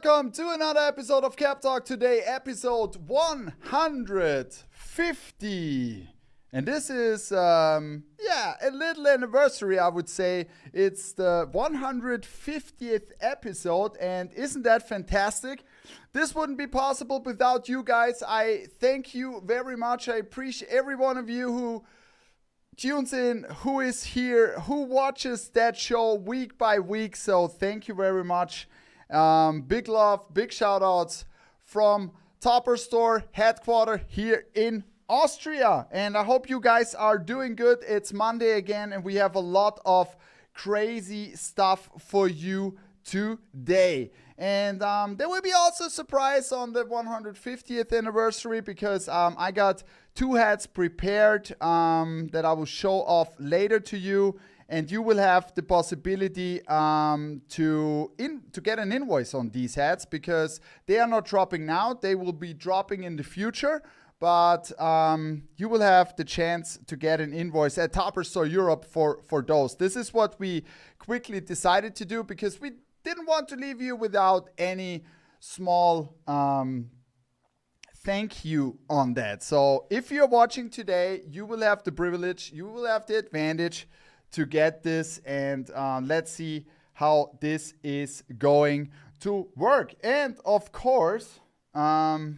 welcome to another episode of Cap Talk. Today, episode 150. And this is, a little anniversary, I would say. It's the 150th episode, and isn't that fantastic? This wouldn't be possible without you guys. I thank you very much. I appreciate every one of you who tunes in, who is here, who watches that show week by week. So thank you very much. Big love, big shout outs from Topper Store headquarters here in Austria. And I hope you guys are doing good. It's Monday again, and we have a lot of crazy stuff for you today. And there will be also a surprise on the 150th anniversary because I got two hats prepared that I will show off later to you. And you will have the possibility to get an invoice on these hats because they are not dropping now. They will be dropping in the future. But you will have the chance to get an invoice at Topper Store Europe for those. This is what we quickly decided to do because we didn't want to leave you without any small thank you on that. So if you're watching today, you will have the privilege, you will have the advantage to get this, and let's see how this is going to work. And of course, I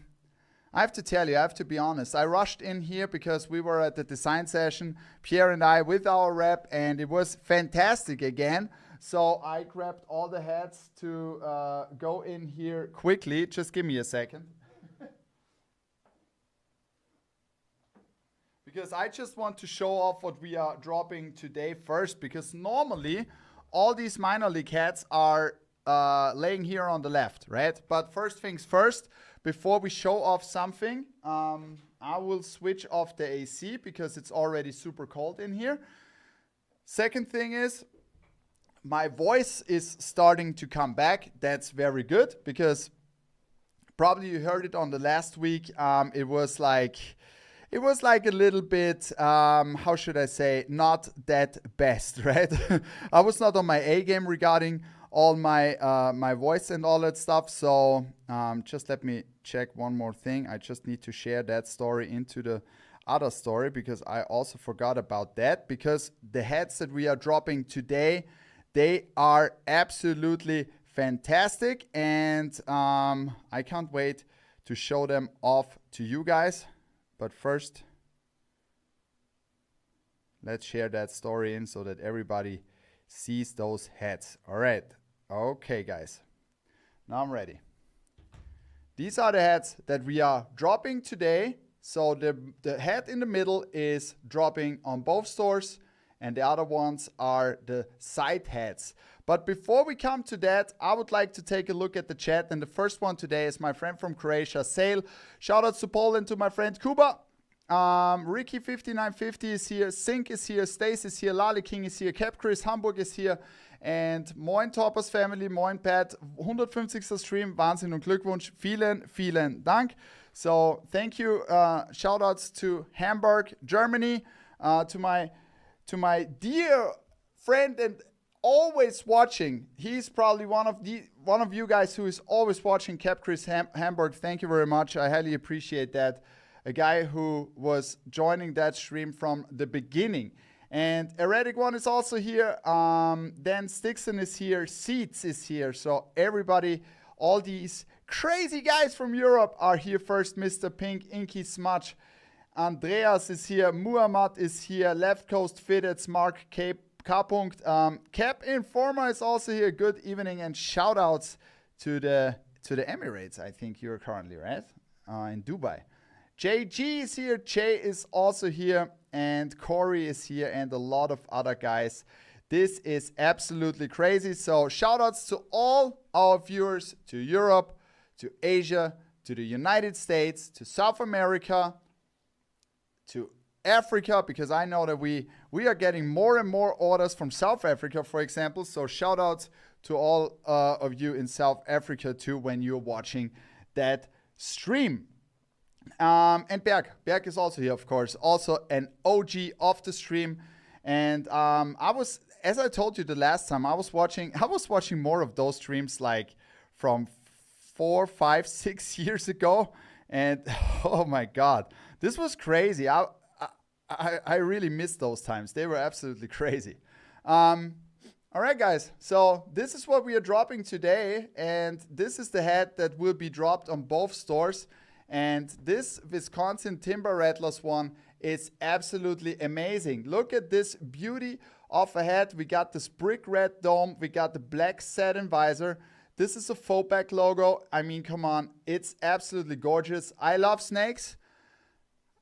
have to tell you, I have to be honest, I rushed in here because we were at the design session, Pierre and I, with our rep, and it was fantastic again. So I grabbed all the hats to go in here quickly. Just give me a second. Because I just want to show off what we are dropping today first, because normally all these minor league hats are laying here on the left, right? But first things first, before we show off something, I will switch off the AC because it's already super cold in here. Second thing is, my voice is starting to come back. That's very good because probably you heard it on the last week. It was like a little bit, how should I say, not that best, right? I was not on my A game regarding all my voice and all that stuff. So just let me check one more thing. I just need to share that story into the other story because I also forgot about that. Because the hats that we are dropping today, they are absolutely fantastic. And I can't wait to show them off to you guys. But first, let's share that story in so that everybody sees those hats. All right. Okay, guys. Now I'm ready. These are the hats that we are dropping today. So the hat in the middle is dropping on both stores, and the other ones are the side hats. But before we come to that, I would like to take a look at the chat. And the first one today is my friend from Croatia, Sale. Shout out to Poland, to my friend Kuba. Ricky5950 is here. Sink is here. Stace is here. Lali King is here. Cap Chris Hamburg is here. And moin Toppers Family, moin Pat. 150. Stream. Wahnsinn und Glückwunsch. Vielen, vielen Dank. So thank you. Shout outs to Hamburg, Germany. To my dear friend and always watching. He's probably one of you guys who is always watching, Cap Chris Hamburg. Thank you very much. I highly appreciate that. A guy who was joining that stream from the beginning. And Erratic One is also here. Dan Stixon is here. Seats is here. So everybody, all these crazy guys from Europe are here first. Mr. Pink, Inky Smudge, Andreas is here. Muhammad is here. Left Coast Fitteds, Mark Cape. K-Punkt. Cap Informer is also here. Good evening and shout outs to the Emirates. I think you're currently, right? In Dubai. JG is here. Jay is also here. And Corey is here. And a lot of other guys. This is absolutely crazy. So shout outs to all our viewers, to Europe, to Asia, to the United States, to South America, to Africa, because I know that we are getting more and more orders from South Africa, for example. So shout out to all of you in South Africa too when you're watching that stream. And Berg is also here, of course, also an OG of the stream. And as I told you the last time, I was watching more of those streams like from 4, 5, 6 years ago. And oh my God, this was crazy. I really missed those times. They were absolutely crazy. All right, guys. So this is what we are dropping today. And this is the hat that will be dropped on both stores. And this Wisconsin Timber Rattlers one is absolutely amazing. Look at this beauty of a hat. We got this brick red dome. We got the black satin visor. This is a faux back logo. I mean, come on. It's absolutely gorgeous. I love snakes.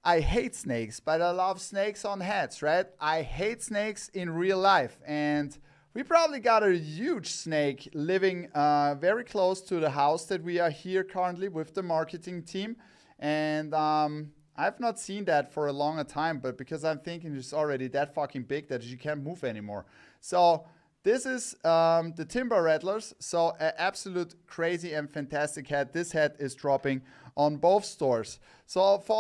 I hate snakes, but I love snakes on hats, right? I hate snakes in real life. And we probably got a huge snake living very close to the house that we are here currently with the marketing team. And I've not seen that for a longer time, but because I'm thinking it's already that fucking big that you can't move anymore. So this is the Timber Rattlers. So an absolute crazy and fantastic hat. This hat is dropping on both stores. So for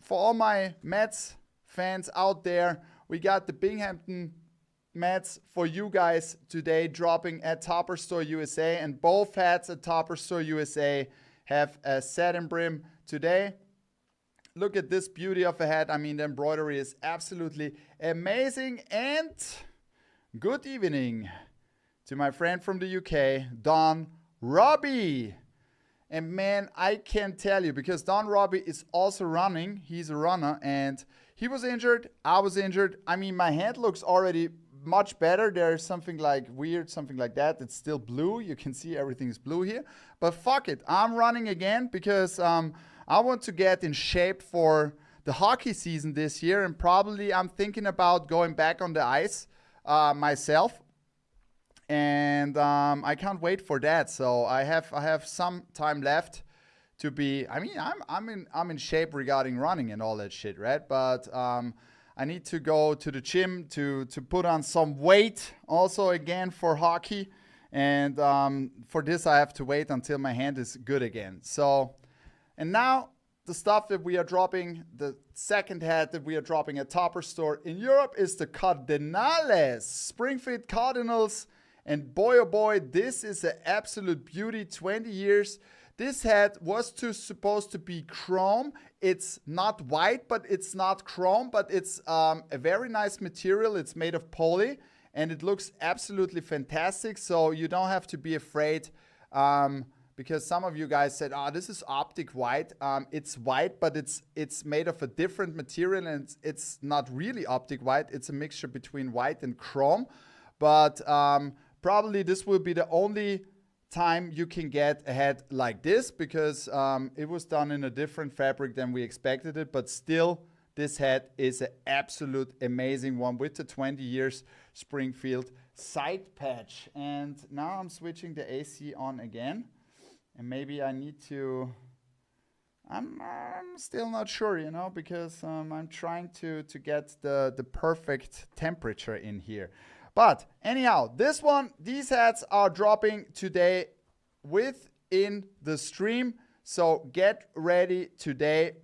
all my Mets fans out there, we got the Binghamton Mets for you guys today dropping at Topper Store USA, and both hats at Topper Store USA have a satin brim today. Look at this beauty of a hat. I mean, the embroidery is absolutely amazing. And good evening to my friend from the UK, Don Robbie. And man, I can tell you, because Don Robbie is also running. He's a runner, and he was injured. I was injured. I mean, my hand looks already much better. There's something like weird, something like that. It's still blue. You can see everything's blue here. But fuck it. I'm running again because I want to get in shape for the hockey season this year. And probably I'm thinking about going back on the ice myself. And I can't wait for that. So I have some time left to be. I mean, I'm in shape regarding running and all that shit, right? But I need to go to the gym to put on some weight also again for hockey. And for this, I have to wait until my hand is good again. So, and now the stuff that we are dropping, the second hat that we are dropping at Topper Store in Europe is the Cardinales, Springfield Cardinals. And boy, oh boy, this is an absolute beauty, 20 years. This hat was supposed to be chrome. It's not white, but it's not chrome, but it's a very nice material. It's made of poly, and it looks absolutely fantastic. So you don't have to be afraid, because some of you guys said, "Oh, this is optic white." It's white, but it's made of a different material, and it's not really optic white. It's a mixture between white and chrome, but probably this will be the only time you can get a hat like this, because it was done in a different fabric than we expected it. But still, this hat is an absolute amazing one with the 20 years Springfield side patch. And now I'm switching the AC on again, and maybe I need to, I'm still not sure, you know, because I'm trying to get the perfect temperature in here. But anyhow, these hats are dropping today within the stream. So get ready today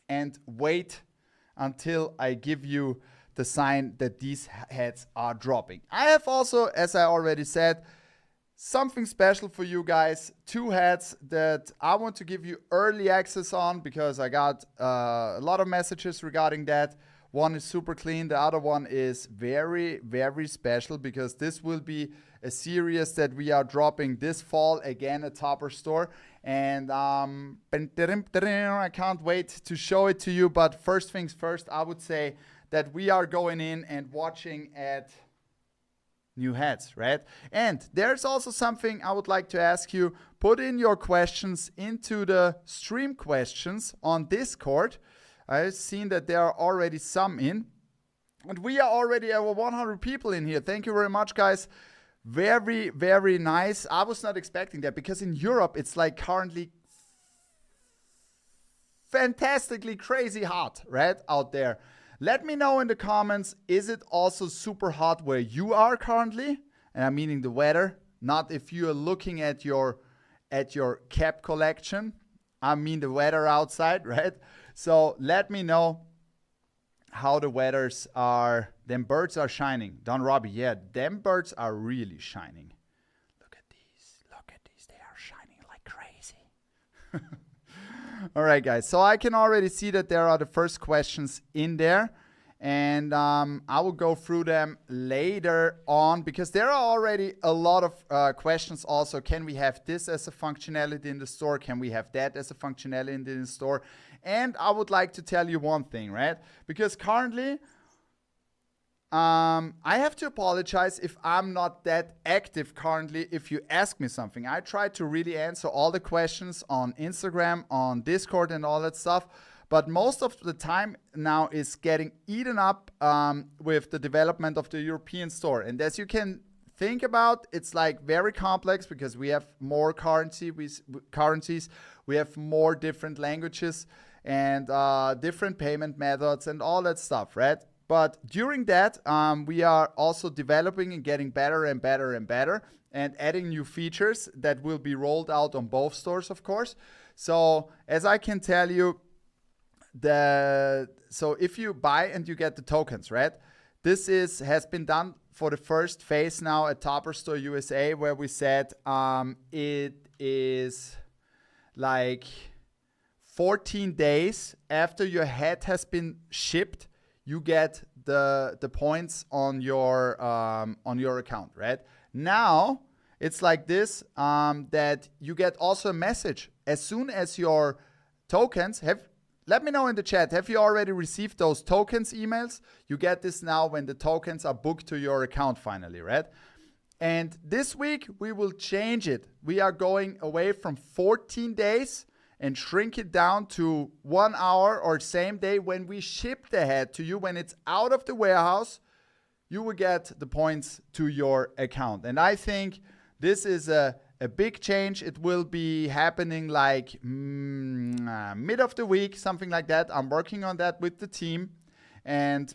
and wait until I give you the sign that these hats are dropping. I have also, as I already said, something special for you guys. 2 hats that I want to give you early access on, because I got a lot of messages regarding that. One is super clean. The other one is very, very special, because this will be a series that we are dropping this fall again at Topper Store. And I can't wait to show it to you. But first things first, I would say that we are going in and watching at new hats, right? And there's also something I would like to ask you. Put in your questions into the stream questions on Discord. I've seen that there are already some in. And we are already over 100 people in here. Thank you very much, guys. Very, very nice. I was not expecting that, because in Europe, it's like currently fantastically crazy hot, right, out there. Let me know in the comments, is it also super hot where you are currently? And I'm meaning the weather, not if you are looking at your cap collection. I mean the weather outside, right? So let me know how the weathers are. Them birds are shining. Don Robbie, yeah, them birds are really shining. Look at these. They are shining like All right, guys. So I can already see that there are the first questions in there. And I will go through them later on because there are already a lot of questions also. Can we have this as a functionality in the store? Can we have that as a functionality in the store? And I would like to tell you one thing, right? Because currently, I have to apologize if I'm not that active currently if you ask me something. I try to really answer all the questions on Instagram, on Discord and all that stuff. But most of the time now is getting eaten up with the development of the European store. And as you can think about, it's like very complex because we have more currencies, we have more different languages and different payment methods and all that stuff, right? But during that, we are also developing and getting better and better and better and adding new features that will be rolled out on both stores, of course. So as I can tell you, so if you buy and you get the tokens, right? This has been done for the first phase now at Topper Store USA, where we said it is like 14 days after your hat has been shipped, you get the points on your account, right? Now it's like this, that you get also a message as soon as your tokens have. Let me know in the chat, have you already received those tokens emails? You get this now when the tokens are booked to your account finally, right? And this week we will change it. We are going away from 14 days and shrink it down to 1 hour or same day when we ship the hat to you. When it's out of the warehouse, you will get the points to your account. And I think this is a big change. It will be happening like mid of the week, something like that. I'm working on that with the team. And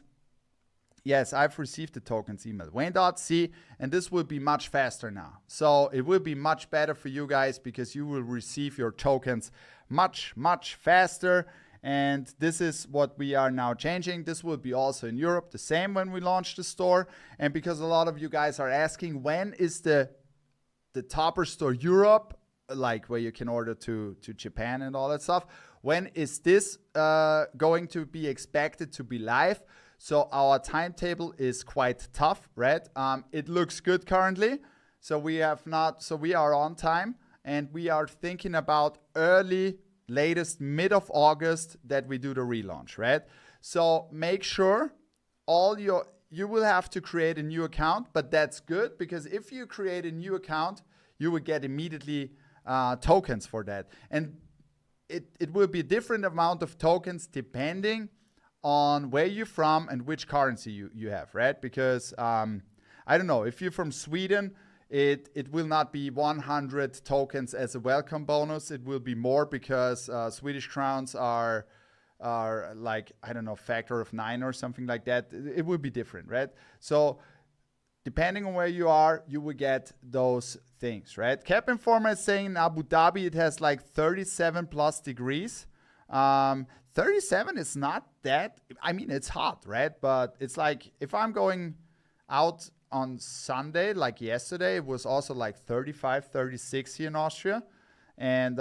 yes, I've received the tokens email. Wayne.c, and this will be much faster now. So it will be much better for you guys because you will receive your tokens much, much faster. And this is what we are now changing. This will be also in Europe, the same when we launch the store. And because a lot of you guys are asking, when is the Topper Store Europe, like where you can order to Japan and all that stuff, when is this going to be expected to be live? So our timetable is quite tough, right? It looks good currently. So we are on time, and we are thinking about latest mid of August that we do the relaunch, right? So make sure you will have to create a new account, but that's good because if you create a new account, you will get immediately tokens for that. And it will be a different amount of tokens depending on where you're from and which currency you have, right? Because, I don't know, if you're from Sweden, it will not be 100 tokens as a welcome bonus. It will be more because Swedish crowns are like, I don't know, factor of 9 or something like that. It will be different, right? So depending on where you are, you will get those things, right? Cap Informer is saying in Abu Dhabi it has like 37 plus degrees. 37 is not that, I mean, it's hot, right? But it's like if I'm going out on Sunday, like yesterday, it was also like 35, 36 here in Austria. And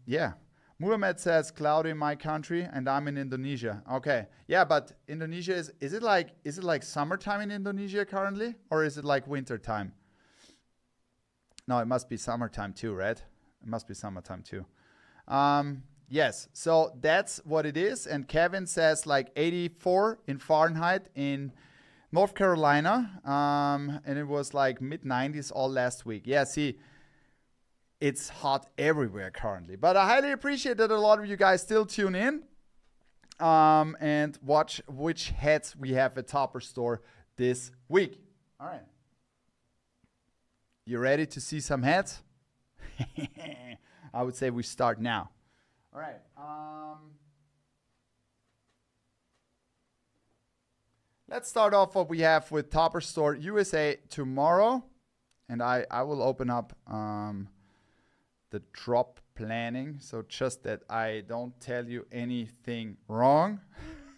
yeah. Muhammad says cloudy in my country and I'm in Indonesia. Okay. Yeah, but Indonesia is it like summertime in Indonesia currently, or is it like winter time? No, it must be summertime too, right? It must be summertime too. Yes. So that's what it is. And Kevin says like 84 in Fahrenheit in North Carolina. And it was like mid-90s all last week. Yeah, see, it's hot everywhere currently. But I highly appreciate that a lot of you guys still tune in and watch which hats we have at Topper Store this week. All right. You ready to see some hats? I would say we start now. All right. Let's start off what we have with Topper Store USA tomorrow. And I will open up the drop planning, so just that I don't tell you anything wrong.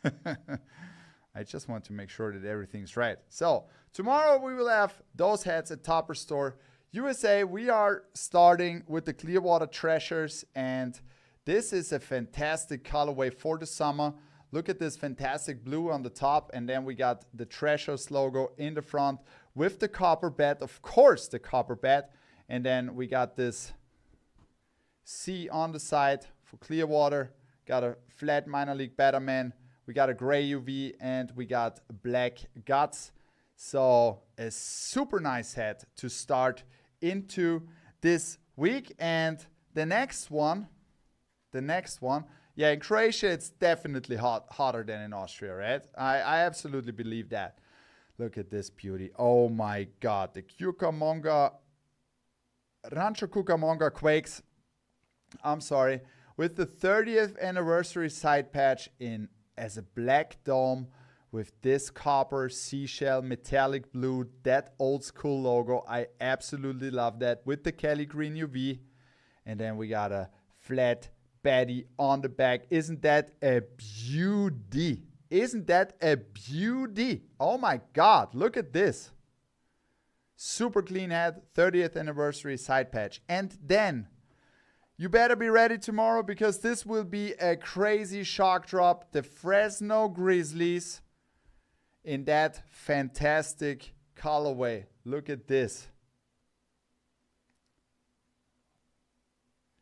I just want to make sure that everything's right. So tomorrow we will have those hats at Topper Store USA, we are starting with the Clearwater Treasures, and this is a fantastic colorway for the summer. Look at this fantastic blue on the top, and then we got the Treasures logo in the front with the copper bat, of course the copper bat, and then we got this C on the side for Clearwater, got a flat minor league Batterman, we got a gray UV, and we got black guts. So a super nice hat to start into this week. And the next one, yeah, in Croatia it's definitely hotter than in Austria, right? I absolutely believe that. Look at this beauty. Oh my God, the Rancho Cucamonga Quakes, I'm sorry, with the 30th anniversary side patch in as a black dome with this copper seashell metallic blue, that old school logo. I absolutely love that with the Kelly Green UV. And then we got a flat baddie on the back. Isn't that a beauty? Isn't that a beauty? Oh my God, look at this. Super clean hat, 30th anniversary side patch. And then you better be ready tomorrow because this will be a crazy shock drop. The Fresno Grizzlies in that fantastic colorway. Look at this.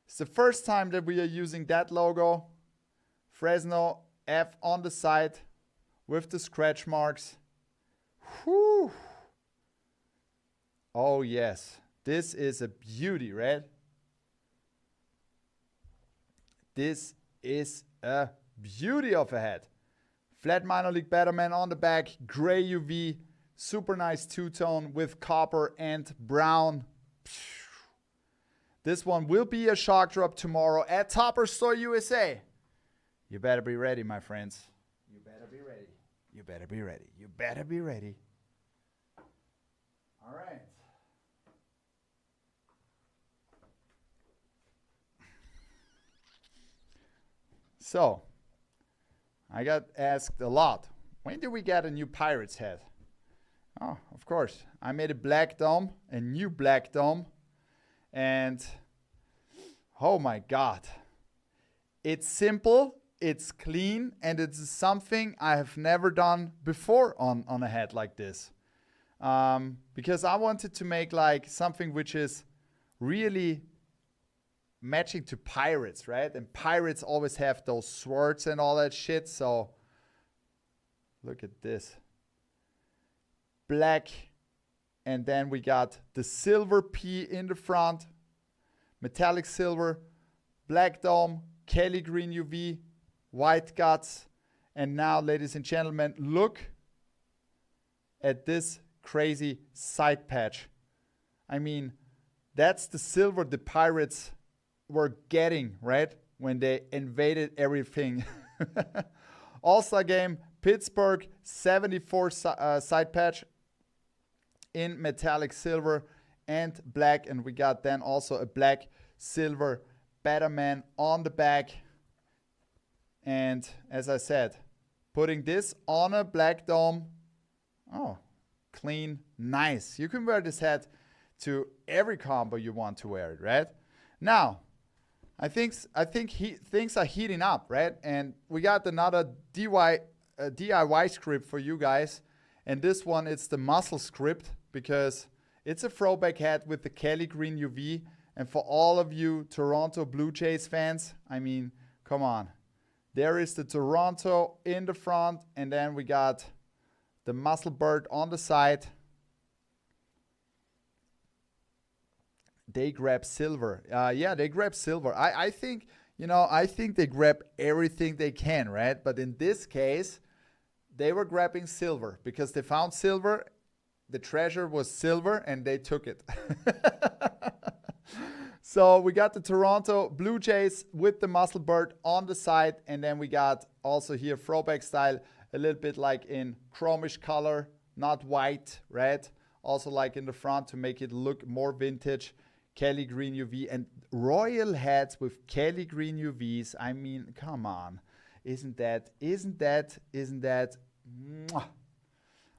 It's the first time that we are using that logo. Fresno F on the side with the scratch marks. Whew. Oh yes, this is a beauty, right? This is a beauty of a hat. Flat minor league Batterman on the back, gray UV, super nice two-tone with copper and brown. This one will be a shock drop tomorrow at Topper Store USA. You better be ready, my friends. You better be ready. You better be ready. You better be ready. All right. So, I got asked a lot, when do we get a new Pirates hat? Oh, of course. I made a black dome, a new black dome. And, oh my God. It's simple, it's clean, and it's something I have never done before on a hat like this. Because I wanted to make like something which is really matching to Pirates, right? And Pirates always have those swords and all that shit. So look at this. Black. And then we got the silver P in the front. Metallic silver. Black dome. Kelly green UV. White guts. And now, ladies and gentlemen, look at this crazy side patch. I mean, that's the silver the Pirates were getting, right? When they invaded everything. All-Star Game, Pittsburgh, 74 side patch in metallic silver and black. And we got then also a black silver Batterman on the back. And as I said, putting this on a black dome. Oh, clean, nice. You can wear this hat to every combo you want to wear it, right? Now, I think things are heating up, right? And we got another DIY script for you guys. And this one, it's the muscle script because it's a throwback hat with the Kelly Green UV. And for all of you Toronto Blue Jays fans, I mean, come on. There is the Toronto in the front, and then we got the Muscle Bird on the side. They grab silver. Yeah, they grab silver. I think, I think they grab everything they can, right? But in this case, they were grabbing silver because they found silver. The treasure was silver, and they took it. So we got the Toronto Blue Jays with the Muscle Bird on the side. And then we got also here throwback style, a little bit like in chromish color, not white, right? Also like in the front to make it look more vintage. Kelly Green UV and royal hats with Kelly Green UVs. I mean, come on. Isn't that? Mwah.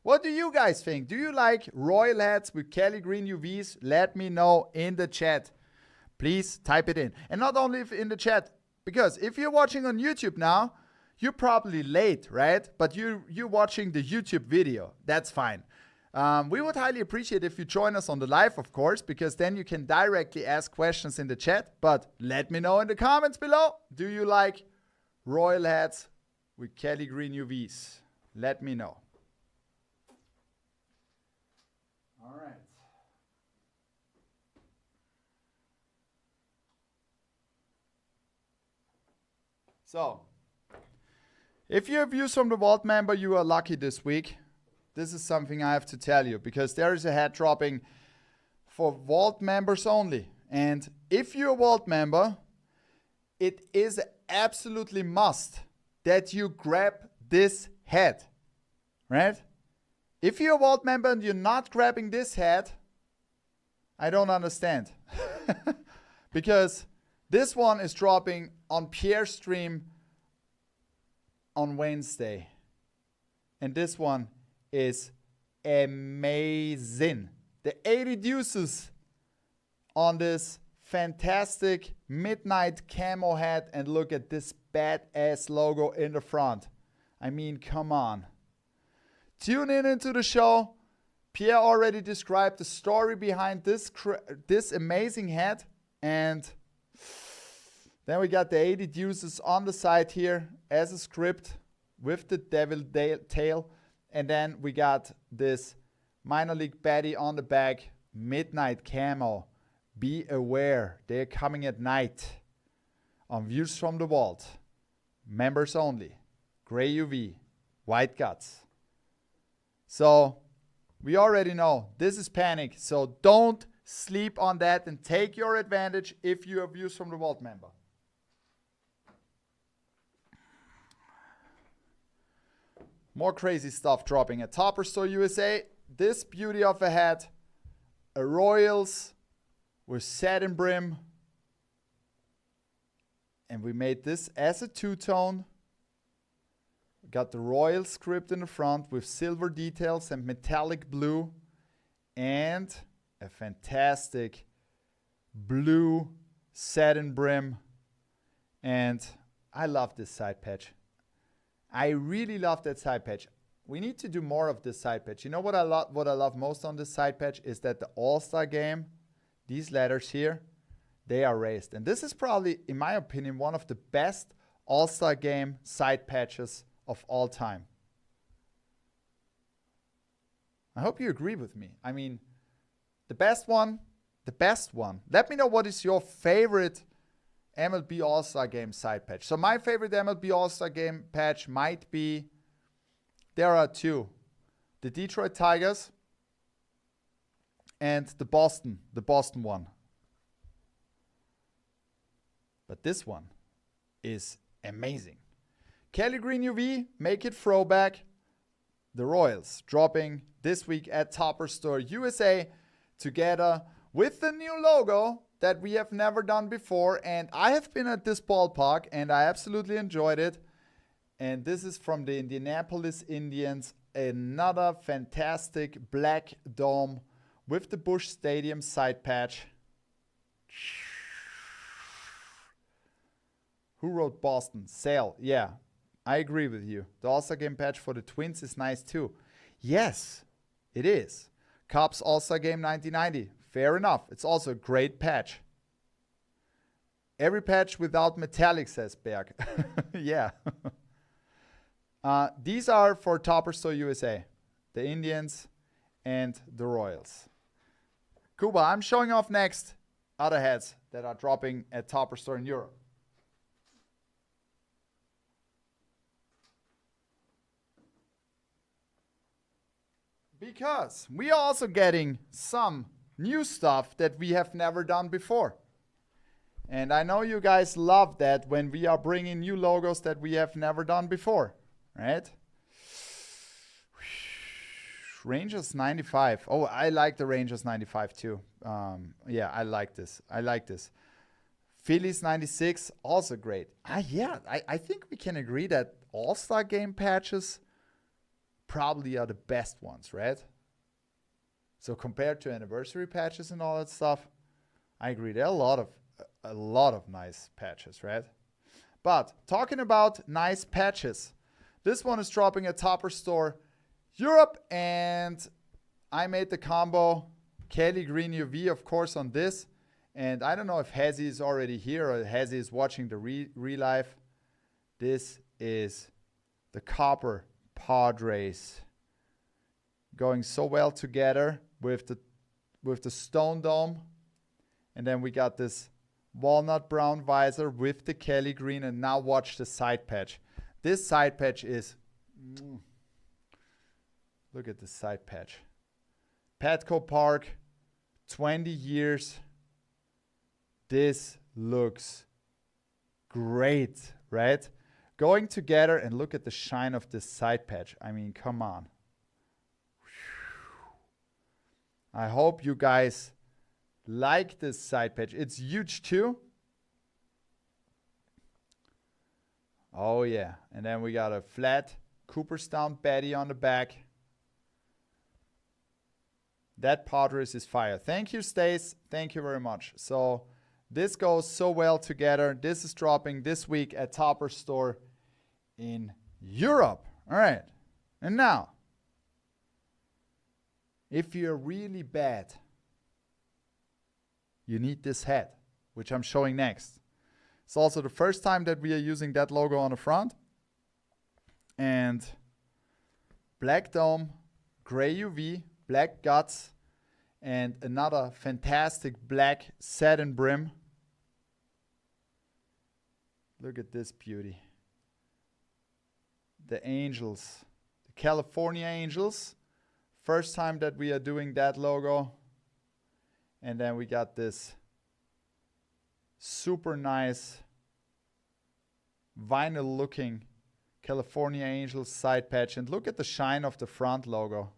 What do you guys think? Do you like royal hats with Kelly Green UVs? Let me know in the chat. Please type it in. And not only in the chat, because if you're watching on YouTube now, you're probably late, right? But you're watching the YouTube video. That's fine. We would highly appreciate if you join us on the live, of course, because then you can directly ask questions in the chat. But let me know in the comments below. Do you like royal hats with Kelly Green UVs? Let me know. All right. So, if you have views from the Vault member, you are lucky this week. This is something I have to tell you, because there is a hat dropping for Vault members only. And if you're a Vault member, it is absolutely must that you grab this hat, right? If you're a Vault member and you're not grabbing this hat, I don't understand. Because this one is dropping on Pierre's stream on Wednesday. And this one is amazing. The 80 deuces on this fantastic midnight camo hat, and look at this badass logo in the front. I mean, come on. Tune in into the show. Pierre already described the story behind this amazing hat, and then we got the 80 deuces on the side here as a script with the devil tail. And then we got this minor league baddie on the back, midnight camo. Be aware, they're coming at night on Views from the Vault. Members only. Gray UV, white guts. So we already know this is panic. So don't sleep on that and take your advantage if you have Views from the Vault member. More crazy stuff dropping at Topper Store USA. This beauty of a hat, a Royals with satin brim. And we made this as a two-tone. Got the Royal script in the front with silver details and metallic blue. And a fantastic blue satin brim. And I love this side patch. I really love that side patch. We need to do more of this side patch. You know what I love most on this side patch is that the All-Star Game, these letters here, they are raised. And this is probably, in my opinion, one of the best All-Star Game side patches of all time. I hope you agree with me. I mean, the best one. Let me know what is your favorite MLB All-Star Game side patch. So my favorite MLB All-Star Game patch might be, there are two. The Detroit Tigers and the Boston one. But this one is amazing. Kelly Green UV, make it throwback. The Royals dropping this week at Topper Store USA together with the new logo that we have never done before. And I have been at this ballpark and I absolutely enjoyed it. And this is from the Indianapolis Indians, another fantastic black dome with the Busch Stadium side patch. Who wrote Boston? Sale. Yeah, I agree with you. The All-Star Game patch for the Twins is nice too. Yes, it is. Cubs All-Star Game 1990. Fair enough. It's also a great patch. Every patch without metallic, says Berg. Yeah. These are for Topper Store USA. The Indians and the Royals. Kuba, I'm showing off next other hats that are dropping at Topper Store in Europe. Because we are also getting some new stuff that we have never done before. And I know you guys love that when we are bringing new logos that we have never done before, right? Rangers 95. Oh, I like the Rangers 95 too. Yeah, I like this. Phillies 96, also great. Yeah, I think we can agree that All-Star Game patches probably are the best ones, right? So compared to anniversary patches and all that stuff, I agree. There are a lot of nice patches, right? But talking about nice patches, this one is dropping at Topper Store Europe, and I made the combo Kelly Green UV, of course, on this. And I don't know if Hezi is already here or Hezi is watching the re-live. This is the Copper Padres going so well together with the Stone Dome. And then we got this walnut brown visor with the Kelly green, and now watch the side patch. This side patch is, look at this side patch. Petco Park, 20 years. This looks great, right? Going together, and look at the shine of this side patch. I mean, come on. I hope you guys like this side patch. It's huge too. Oh yeah. And then we got a flat Cooperstown Betty on the back. That Padres is fire. Thank you, Stace. Thank you very much. So this goes so well together. This is dropping this week at Topper Store in Europe. All right. And now, if you're really bad, you need this hat, which I'm showing next. It's also the first time that we are using that logo on the front. And black dome, gray UV, black guts, and another fantastic black satin brim. Look at this beauty. The Angels, the California Angels. First time that we are doing that logo. And then we got this super nice vinyl looking California Angels side patch. And look at the shine of the front logo.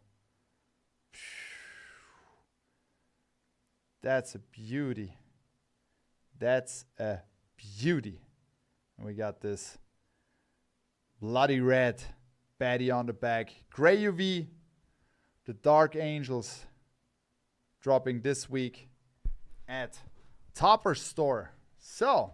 That's a beauty. That's a beauty. And we got this bloody red baddie on the back. Gray UV, the Dark Angels, dropping this week at Topper Store. So,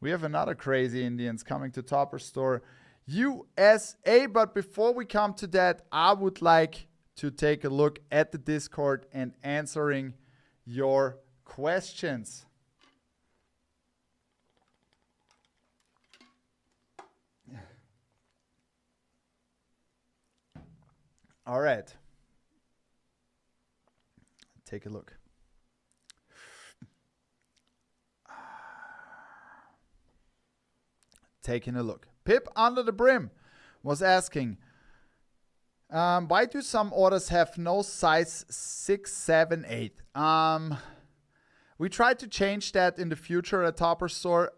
we have another Crazy Indians coming to Topper Store USA. But before we come to that, I would like to take a look at the Discord and answering your questions. All right. Take a look. Taking a look. Pip Under the Brim was asking, why do some orders have no size 6, 7, 8? We tried to change that in the future at Topper Store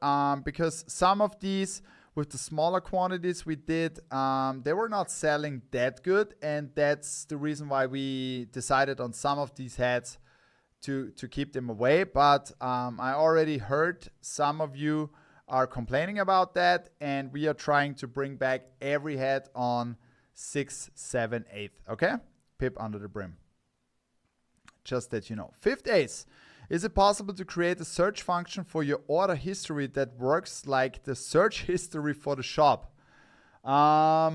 because some of these, with the smaller quantities we did, they were not selling that good, and that's the reason why we decided on some of these hats to keep them away. But I already heard some of you are complaining about that, and we are trying to bring back every hat on 6, 7, 8. Okay? Pip Under the Brim. Just that you know. Fifth Ace. Is it possible to create a search function for your order history that works like the search history for the shop? I've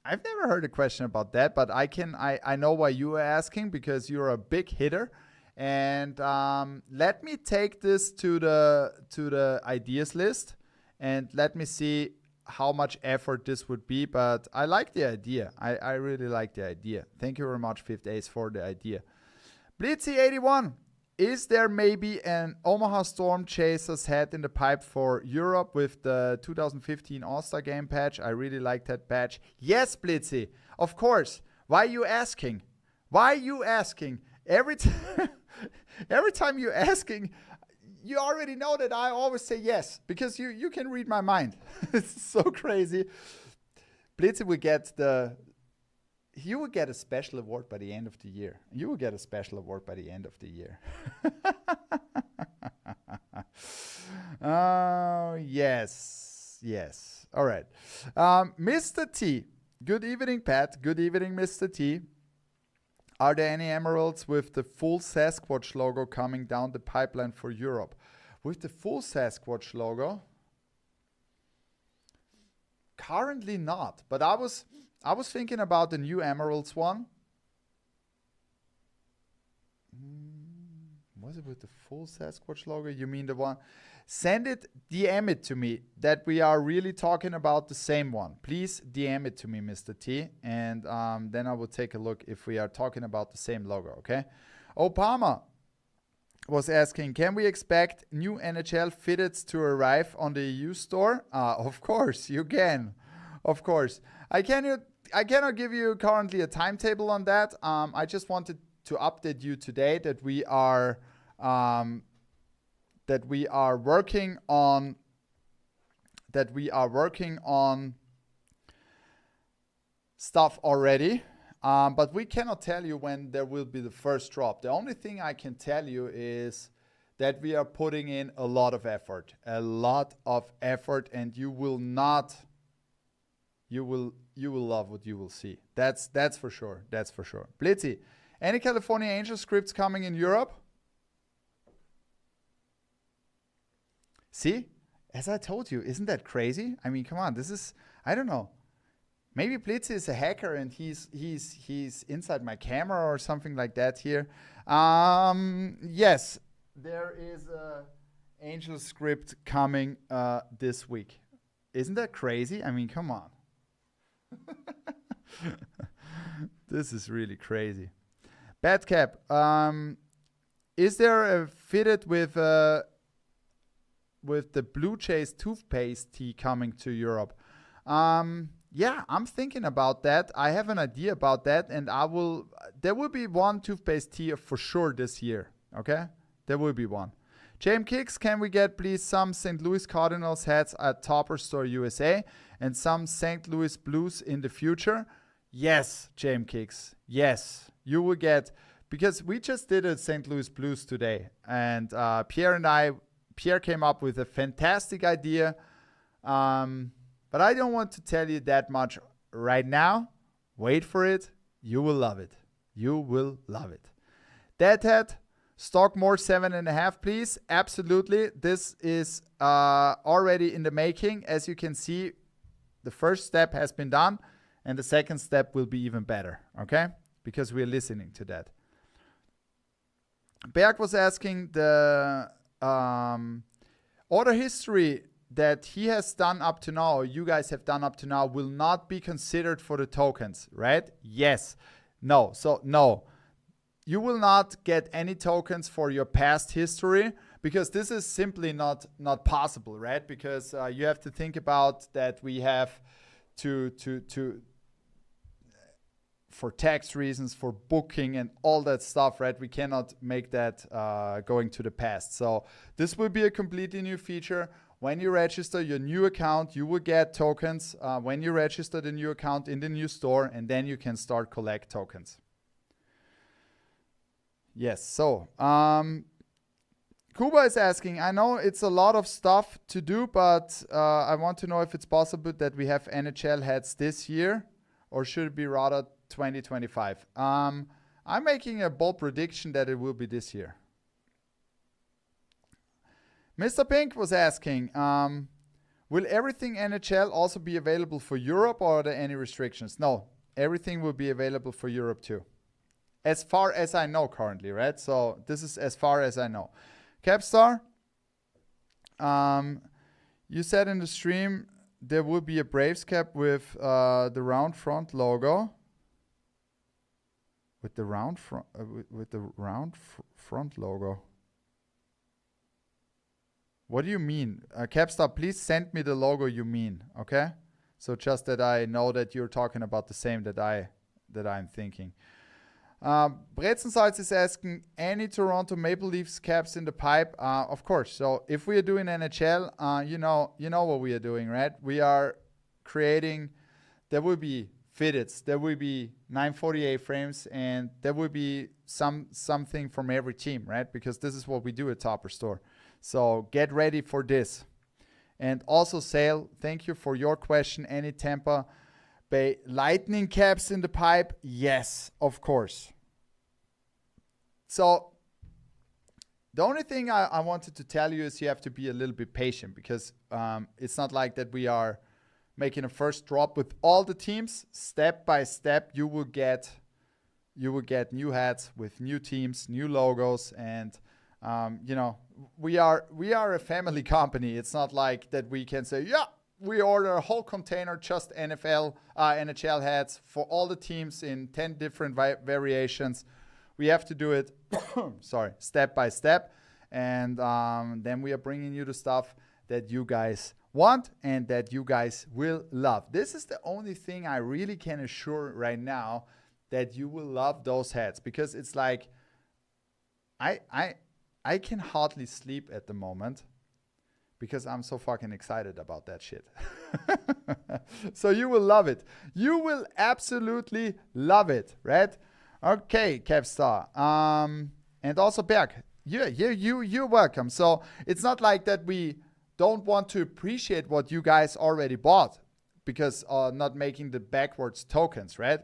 never heard a question about that, but I know why you are asking, because you're a big hitter. And let me take this to the ideas list, and let me see how much effort this would be. But I like the idea. I really like the idea. Thank you very much, Fifth Ace, for the idea. Blitzy81. Is there maybe an Omaha Storm Chasers hat in the pipe for Europe with the 2015 All-Star Game patch? I really like that patch. Yes, Blitzy, of course. Why are you asking? Why are you asking? Every time you're asking, you already know that I always say yes, because you can read my mind. It's so crazy. Blitzy will get you will get a special award by the end of the year. You will get a special award by the end of the year. Yes. Yes. All right. Mr. T. Good evening, Pat. Good evening, Mr. T. Are there any emeralds with the full Sasquatch logo coming down the pipeline for Europe? With the full Sasquatch logo? Currently not, but I was thinking about the new emeralds one. Was it with the full Sasquatch logo? You mean the one? Send it, DM it to me that we are really talking about the same one. Please DM it to me, Mr. T, and then I will take a look if we are talking about the same logo, okay? Obama was asking, can we expect new NHL fitteds to arrive on the EU store? Of course, you can. Of course. I cannot give you currently a timetable on that. I just wanted to update you today that we are working on stuff already, but we cannot tell you when there will be the first drop. The only thing I can tell you is that we are putting in a lot of effort, and you will love what you will see. That's for sure. That's for sure. Blitzy, any California Angel scripts coming in Europe? See, as I told you, isn't that crazy? I mean, come on, this is, I don't know. Maybe Blitzy is a hacker and he's inside my camera or something like that here. Yes, there is a Angel script coming this week. Isn't that crazy? I mean, come on. This is really crazy. Batcap, is there a fitted with the Blue Jays toothpaste tea coming to Europe? Yeah, I'm thinking about that. I have an idea about that, and there will be one toothpaste tea for sure this year. Okay, there will be one. JM Kicks, can we get please some St. Louis Cardinals hats at Topper Store USA and some St. Louis Blues in the future? Yes, JM Kicks. Yes, you will get, because we just did a St. Louis Blues today, and Pierre came up with a fantastic idea, but I don't want to tell you that much right now. Wait for it. You will love it. You will love it. Deadhead, stock more 7.5, please. Absolutely. This is already in the making. As you can see, the first step has been done, and the second step will be even better, okay? Because we're listening to that. Berg was asking the order history that he has done up to now, or you guys have done up to now, will not be considered for the tokens, right? Yes. No. So, no. You will not get any tokens for your past history, because this is simply not possible, right? Because you have to think about that we have to for tax reasons, for booking and all that stuff, right? We cannot make that going to the past. So this will be a completely new feature. When you register your new account, you will get tokens when you register the new account in the new store, and then you can start collect tokens. Yes, so Kuba is asking, I know it's a lot of stuff to do, but I want to know if it's possible that we have NHL heads this year, or should it be rather 2025? I'm making a bold prediction that it will be this year. Mr. Pink was asking, will everything NHL also be available for Europe, or are there any restrictions? No, everything will be available for Europe too. As far as I know currently, right? So this is as far as I know. Capstar, you said in the stream there will be a Braves cap with the round front logo. With the round front logo. What do you mean? Capstar, please send me the logo you mean, okay? So just that I know that you're talking about the same that I'm thinking. Brezensalz is asking, any Toronto Maple Leafs caps in the pipe? Of course. So if we are doing NHL, you know what we are doing, right? We are creating, there will be fitteds, there will be 948 frames, and there will be something from every team, right? Because this is what we do at Topper Store. So get ready for this. And also, Sale, thank you for your question. Any Tampa Bay Lightning caps in the pipe? Yes, of course. So the only thing I wanted to tell you is you have to be a little bit patient, because it's not like that we are making a first drop with all the teams. Step by step, you will get new hats with new teams, new logos, and we are a family company. It's not like that we can say, yeah, we order a whole container just NHL hats for all the teams in 10 different variations. We have to do it, step by step. And then we are bringing you the stuff that you guys want and that you guys will love. This is the only thing I really can assure right now, that you will love those hats, because it's like, I can hardly sleep at the moment because I'm so fucking excited about that shit. So you will love it. You will absolutely love it, right? Okay, Capstar. And also Berg, you're welcome. So it's not like that we don't want to appreciate what you guys already bought, because not making the backwards tokens, right?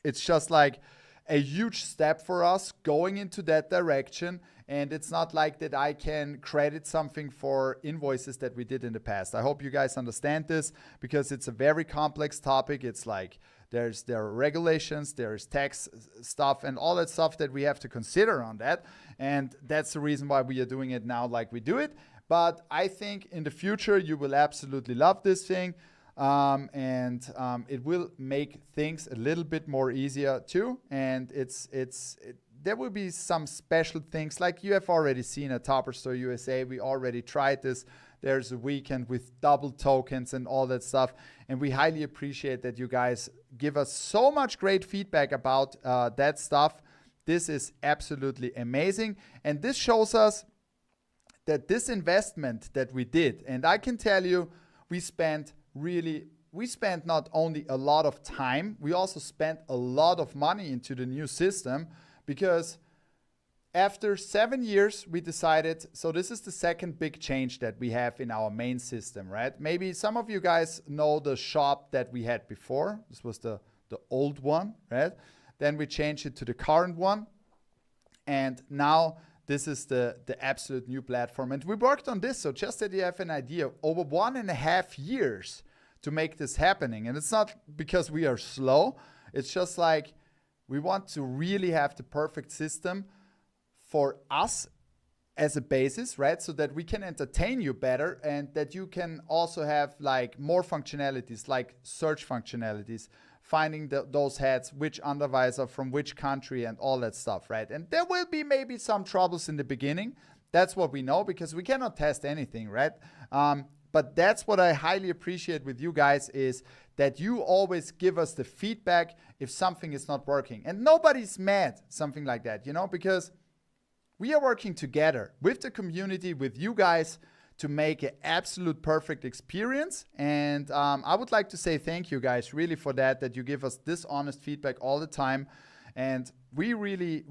It's just like a huge step for us going into that direction. And it's not like that I can credit something for invoices that we did in the past. I hope you guys understand this, because it's a very complex topic. It's like there are regulations, there's tax stuff, and all that stuff that we have to consider on that. And that's the reason why we are doing it now like we do it. But I think in the future, you will absolutely love this thing. It will make things a little bit more easier too. And there will be some special things, like you have already seen at Topper Store USA. We already tried this. There's a weekend with double tokens and all that stuff. And we highly appreciate that you guys give us so much great feedback about that stuff. This is absolutely amazing. And this shows us that this investment that we did, and I can tell you, we spent not only a lot of time, we also spent a lot of money into the new system, because after 7 years, we decided, so this is the second big change that we have in our main system, right? Maybe some of you guys know the shop that we had before. This was the old one, right? Then we changed it to the current one. And now this is the absolute new platform. And we worked on this, so just that you have an idea, over 1.5 years to make this happening. And it's not because we are slow. It's just like, we want to really have the perfect system for us as a basis, right? So that we can entertain you better, and that you can also have like more functionalities, like search functionalities, finding those hats, which undervisor from which country and all that stuff, right? And there will be maybe some troubles in the beginning. That's what we know, because we cannot test anything, right? But that's what I highly appreciate with you guys, is that you always give us the feedback if something is not working. And nobody's mad, something like that, because we are working together with the community, with you guys, to make an absolute perfect experience. And I would like to say thank you guys really for that you give us this honest feedback all the time. And we really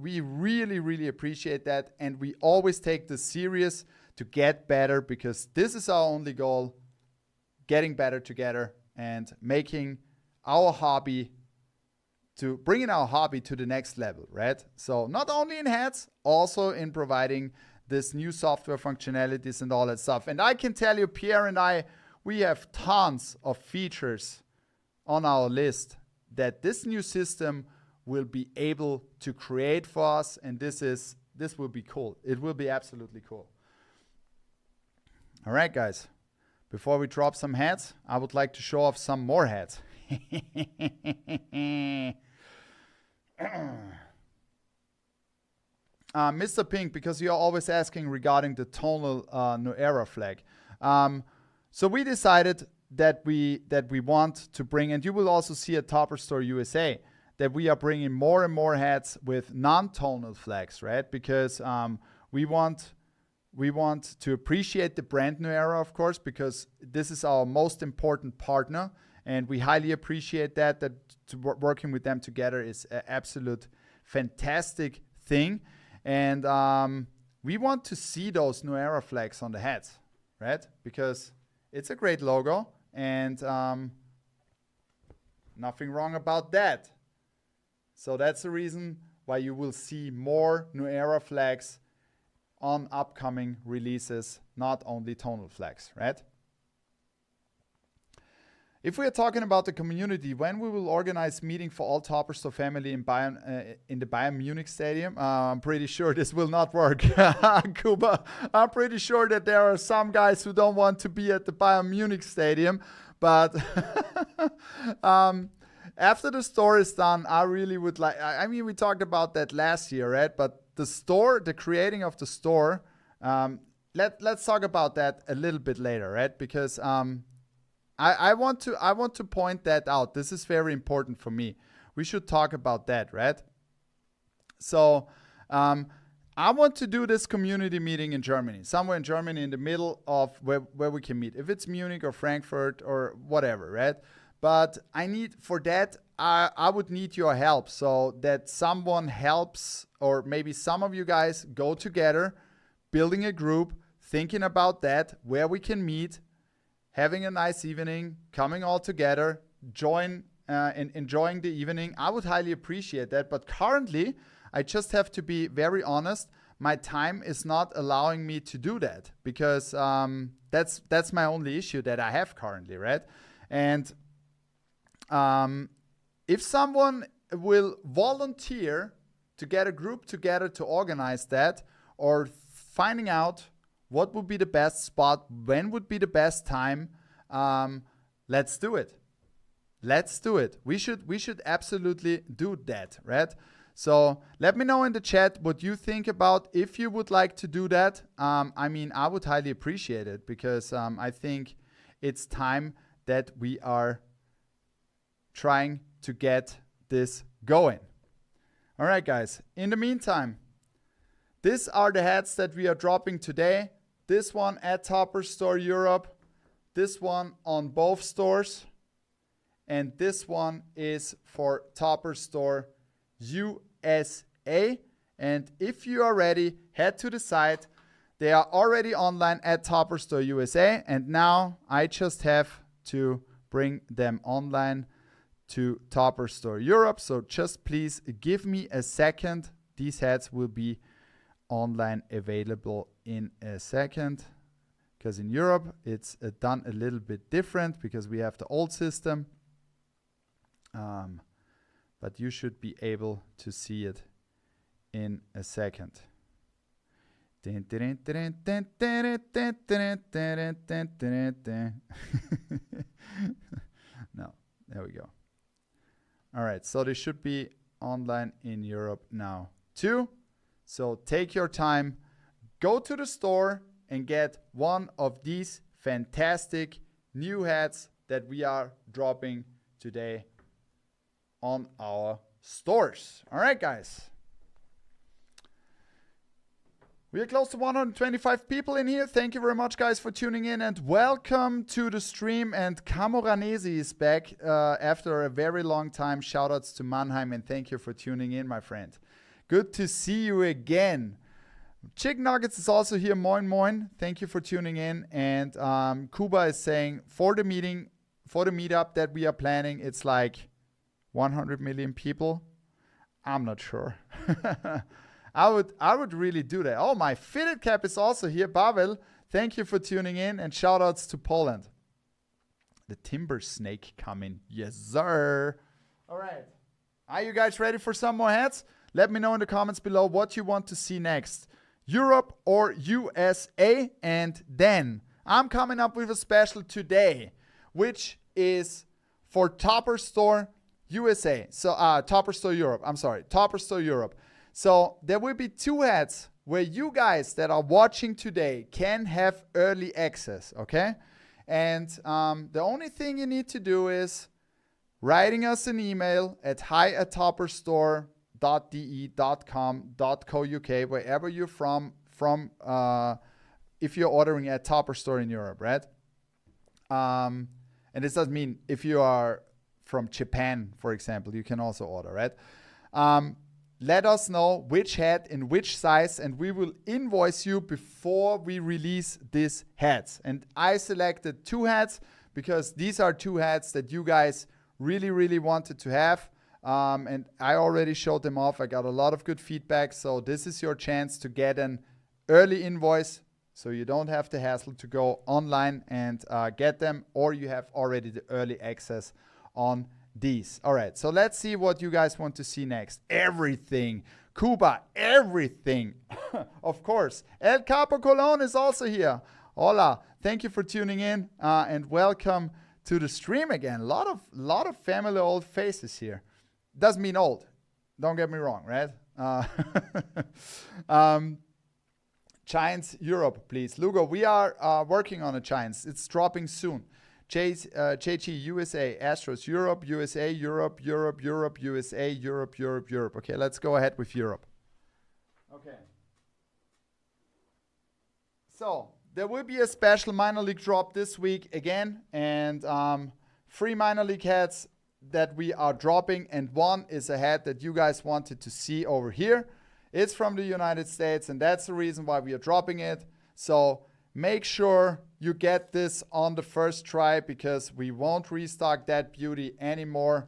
appreciate that. And we always take this serious to get better, because this is our only goal, getting better together and making our hobby, to bringing our hobby to the next level, right? So not only in hats, also in providing this new software functionalities and all that stuff. And I can tell you, Pierre and I, we have tons of features on our list that this new system will be able to create for us. And this will be cool. It will be absolutely cool. All right, guys, before we drop some hats, I would like to show off some more hats. Mr. Pink, because you're always asking regarding the tonal New Era flag. So we decided that we want to bring, and you will also see at Topper Store USA, that we are bringing more and more hats with non-tonal flags, right? Because we want to appreciate the brand New Era, of course, because this is our most important partner, and we highly appreciate that working with them together is an absolute fantastic thing. And we want to see those New Era flags on the hats, right? Because it's a great logo, and nothing wrong about that. So that's the reason why you will see more New Era flags on upcoming releases, not only tonal flags, right? If we are talking about the community, when we will organize meeting for all Topper Store family in the Bayern Munich Stadium, I'm pretty sure this will not work. Kuba, I'm pretty sure that there are some guys who don't want to be at the Bayern Munich Stadium, but after the store is done, I really would like, I mean, we talked about that last year, right? But the store, the creating of the store, let's talk about that a little bit later, right? Because I want to point that out. This is very important for me. We should talk about that, right? So I want to do this community meeting in Germany, somewhere in Germany in the middle of where we can meet. If it's Munich or Frankfurt or whatever, right? But I need, for that, I would need your help, so that someone helps, or maybe some of you guys go together, building a group, thinking about that, where we can meet, having a nice evening, coming all together, enjoying the evening. I would highly appreciate that. But currently, I just have to be very honest, my time is not allowing me to do that, because that's my only issue that I have currently, right? And if someone will volunteer to get a group together to organize that, or finding out what would be the best spot, when would be the best time, let's do it. Let's do it. We should absolutely do that, right? So let me know in the chat what you think about if you would like to do that. I mean, I would highly appreciate it, because I think it's time that we are trying to get this going. All right, guys. In the meantime, these are the hats that we are dropping today. This one at Topper Store Europe, this one on both stores, and this one is for Topper Store USA. And if you are ready, head to the site. They are already online at Topper Store USA, and now I just have to bring them online to Topper Store Europe. So just please give me a second. These hats will be online available in a second, because in Europe it's done a little bit different, because we have the old system, but you should be able to see it in a second. No, there we go. All right, so they should be online in Europe now too. So take your time, go to the store and get one of these fantastic new hats that we are dropping today on our stores. All right, guys. We are close to 125 people in here. Thank you very much, guys, for tuning in, and welcome to the stream. And Camoranesi is back after a very long time. Shoutouts to Mannheim, and thank you for tuning in, my friend. Good to see you again. Chicken Nuggets is also here. Moin moin. Thank you for tuning in. And Kuba is saying, for the meetup that we are planning, it's like 100 million people. I'm not sure. I would really do that. Oh, my fitted cap is also here. Pavel, thank you for tuning in, and shout outs to Poland. The Timber Snake coming. Yes, sir. All right. Are you guys ready for some more hats? Let me know in the comments below what you want to see next. Europe or USA? And then I'm coming up with a special today, which is for Topper Store USA. So Topper Store Europe. I'm sorry. Topper Store Europe. So there will be two hats where you guys that are watching today can have early access, okay? And the only thing you need to do is writing us an email at hi@topperstore.de.com.co.uk, wherever you're from if you're ordering at Topper Store in Europe, right? And this doesn't mean if you are from Japan, for example, you can also order, right? let us know which hat in which size, and we will invoice you before we release these hats. And I selected 2 hats because these are 2 hats that you guys really wanted to have. And I already showed them off. I got a lot of good feedback. So this is your chance to get an early invoice, so you don't have the hassle to go online and get them, or you have already the early access on these. All right, so let's see what you guys want to see next. Everything. Cuba, everything. Of course. El Capo Colon is also here. Hola. Thank you for tuning in and welcome to the stream again. A lot of family old faces here. Doesn't mean old. Don't get me wrong, right? Giants Europe, please. Lugo, we are working on a Giants. It's dropping soon. JG, USA, Astros, Europe, USA, Europe, Europe, Europe, USA, Europe, Europe, Europe. Okay, let's go ahead with Europe. Okay. So, there will be a special minor league drop this week again, and 3 minor league hats that we are dropping, and one is a hat that you guys wanted to see over here. It's from the United States, and that's the reason why we are dropping it. So, make sure you get this on the first try, because we won't restock that beauty anymore.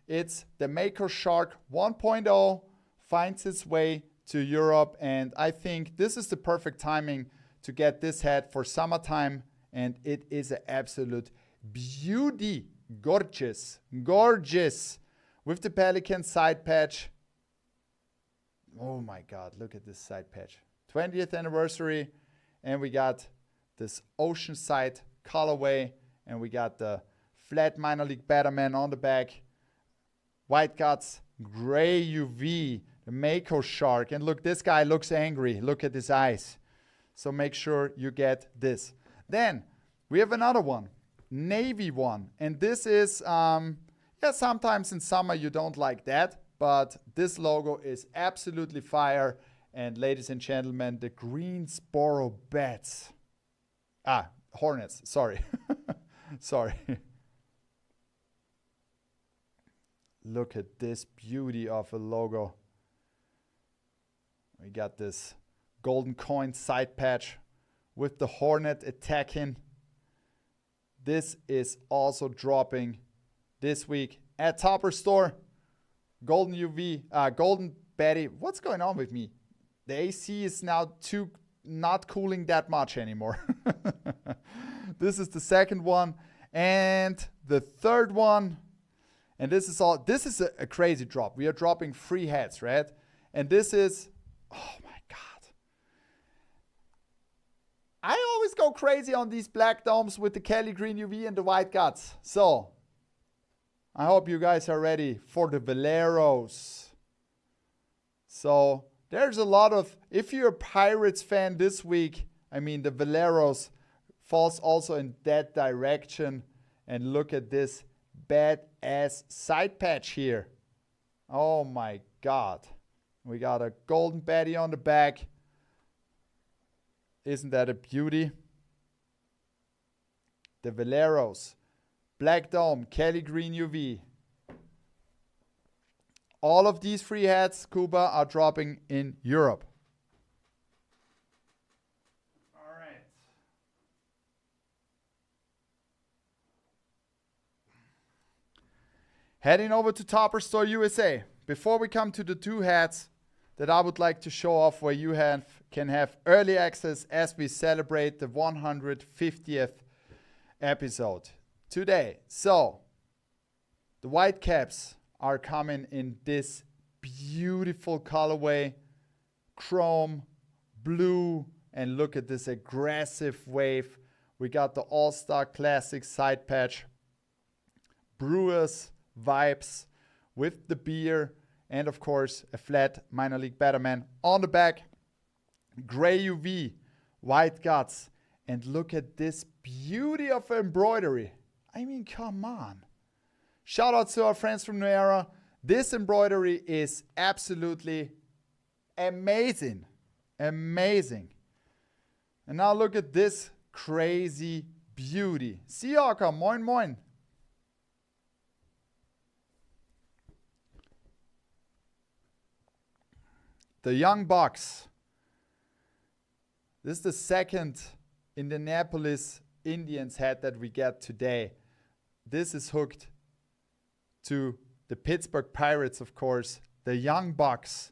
It's the Mako Shark 1.0, finds its way to Europe, and I think this is the perfect timing to get this hat for summertime, and it is an absolute beauty. Gorgeous, gorgeous, with the Pelican side patch. Oh my God, look at this side patch. 20th anniversary. And we got this Oceanside colorway, and we got the flat minor league Batman on the back. White Guts, gray UV, the Mako Shark. And look, this guy looks angry. Look at his eyes. So make sure you get this. Then we have another one, navy one. And this is, sometimes in summer you don't like that, but this logo is absolutely fire. And ladies and gentlemen, the Greensboro Bats. Hornets, sorry. Sorry. Look at this beauty of a logo. We got this golden coin side patch with the Hornet attacking. This is also dropping this week at Topper Store. Golden UV, Golden Betty. What's going on with me? The AC is now not cooling that much anymore. This is the second one. And the third one. And this is a crazy drop. We are dropping 3 hats, right? And this is, oh my God. I always go crazy on these black domes with the Kelly Green UV and the white guts. So, I hope you guys are ready for the Valeros. So, there's a lot of, if you're a Pirates fan this week, I mean, the Valeros falls also in that direction. And look at this badass side patch here. Oh my God. We got a golden Betty on the back. Isn't that a beauty? The Valeros. Black Dome, Kelly Green UV. All of these 3 hats, Cuba, are dropping in Europe. All right. Heading over to Topper Store USA. Before we come to the 2 hats that I would like to show off, where you can have early access as we celebrate the 150th episode today. So, the white caps are coming in this beautiful colorway, chrome, blue, and look at this aggressive wave. We got the All-Star Classic side patch, Brewers vibes with the beer, and of course a flat minor league Batman on the back, gray UV, white guts, and look at this beauty of embroidery. I mean, come on. Shout out to our friends from New Era. This embroidery is absolutely amazing. Amazing. And now look at this crazy beauty. Seahawker, moin moin. the Young Bucks. This is the second Indianapolis Indians hat that we get today. This is hooked to the Pittsburgh Pirates, of course. The Young Bucks.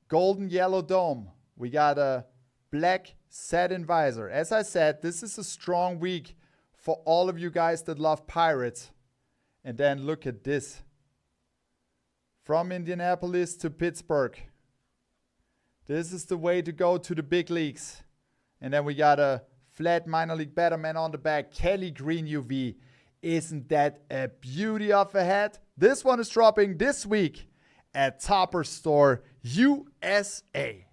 Golden yellow dome. We got a black satin visor. As I said, this is a strong week for all of you guys that love Pirates. And then look at this. From Indianapolis to Pittsburgh. This is the way to go to the big leagues. And then we got a flat minor league betterman on the back. Kelly Green UV. Isn't that a beauty of a hat? This one is dropping this week at Topper Store USA.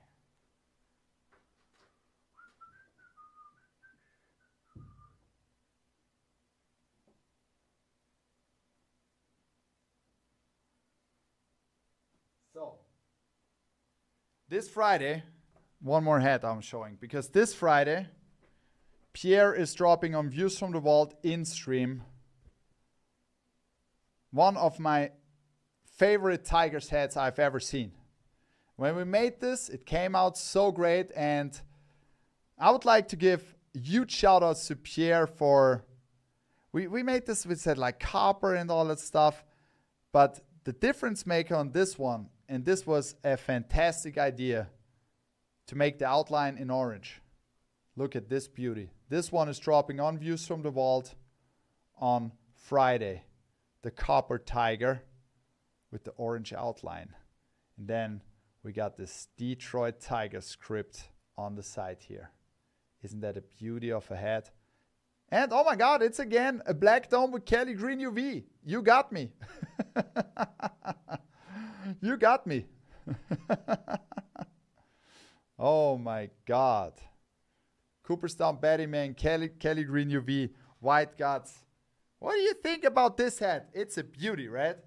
So, this Friday, one more hat I'm showing, because this Friday, Pierre is dropping on Views from the Vault in stream one of my favorite Tigers hats I've ever seen. When we made this, it came out so great, and I would like to give huge shout outs to Pierre for, we made this with said like copper and all that stuff, but the difference maker on this one, and this was a fantastic idea to make the outline in orange. Look at this beauty. This one is dropping on Views from the Vault on Friday. The copper tiger with the orange outline. And then we got this Detroit Tiger script on the side here. Isn't that a beauty of a hat? And oh my God, it's again a black dome with Kelly Green UV. You got me. You got me. Oh my God. Cooperstown Battyman, Kelly Green UV, White Guts. What do you think about this hat? It's a beauty, right?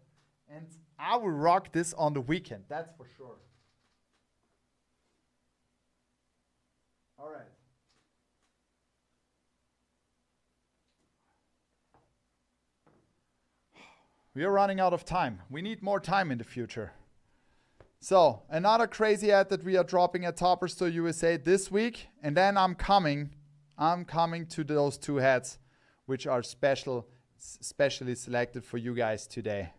And I will rock this on the weekend, that's for sure. All right. We are running out of time. We need more time in the future. So, another crazy ad that we are dropping at Topper Store USA this week. And then I'm coming to those two hats, which are specially selected for you guys today.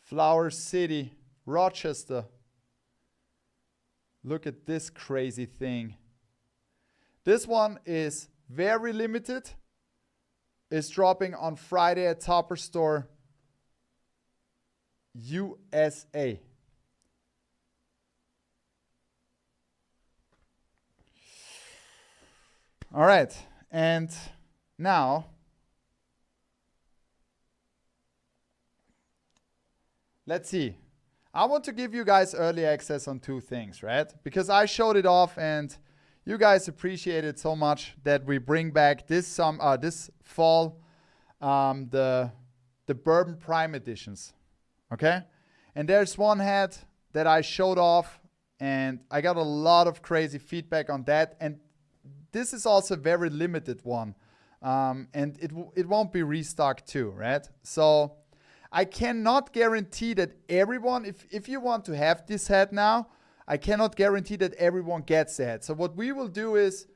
Flower City, Rochester. Look at this crazy thing. This one is very limited. It's dropping on Friday at Topper Store USA. All right, and now let's see. I want to give you guys early access on two things, right? Because I showed it off and you guys appreciate it so much that we bring back this fall the Bourbon Prime editions, okay? And there's one hat that I showed off and I got a lot of crazy feedback on that, and this is also a very limited one, and it won't be restocked too, right? So I cannot guarantee that everyone, if you want to have this hat now, I cannot guarantee that everyone gets the hat. So what we will do is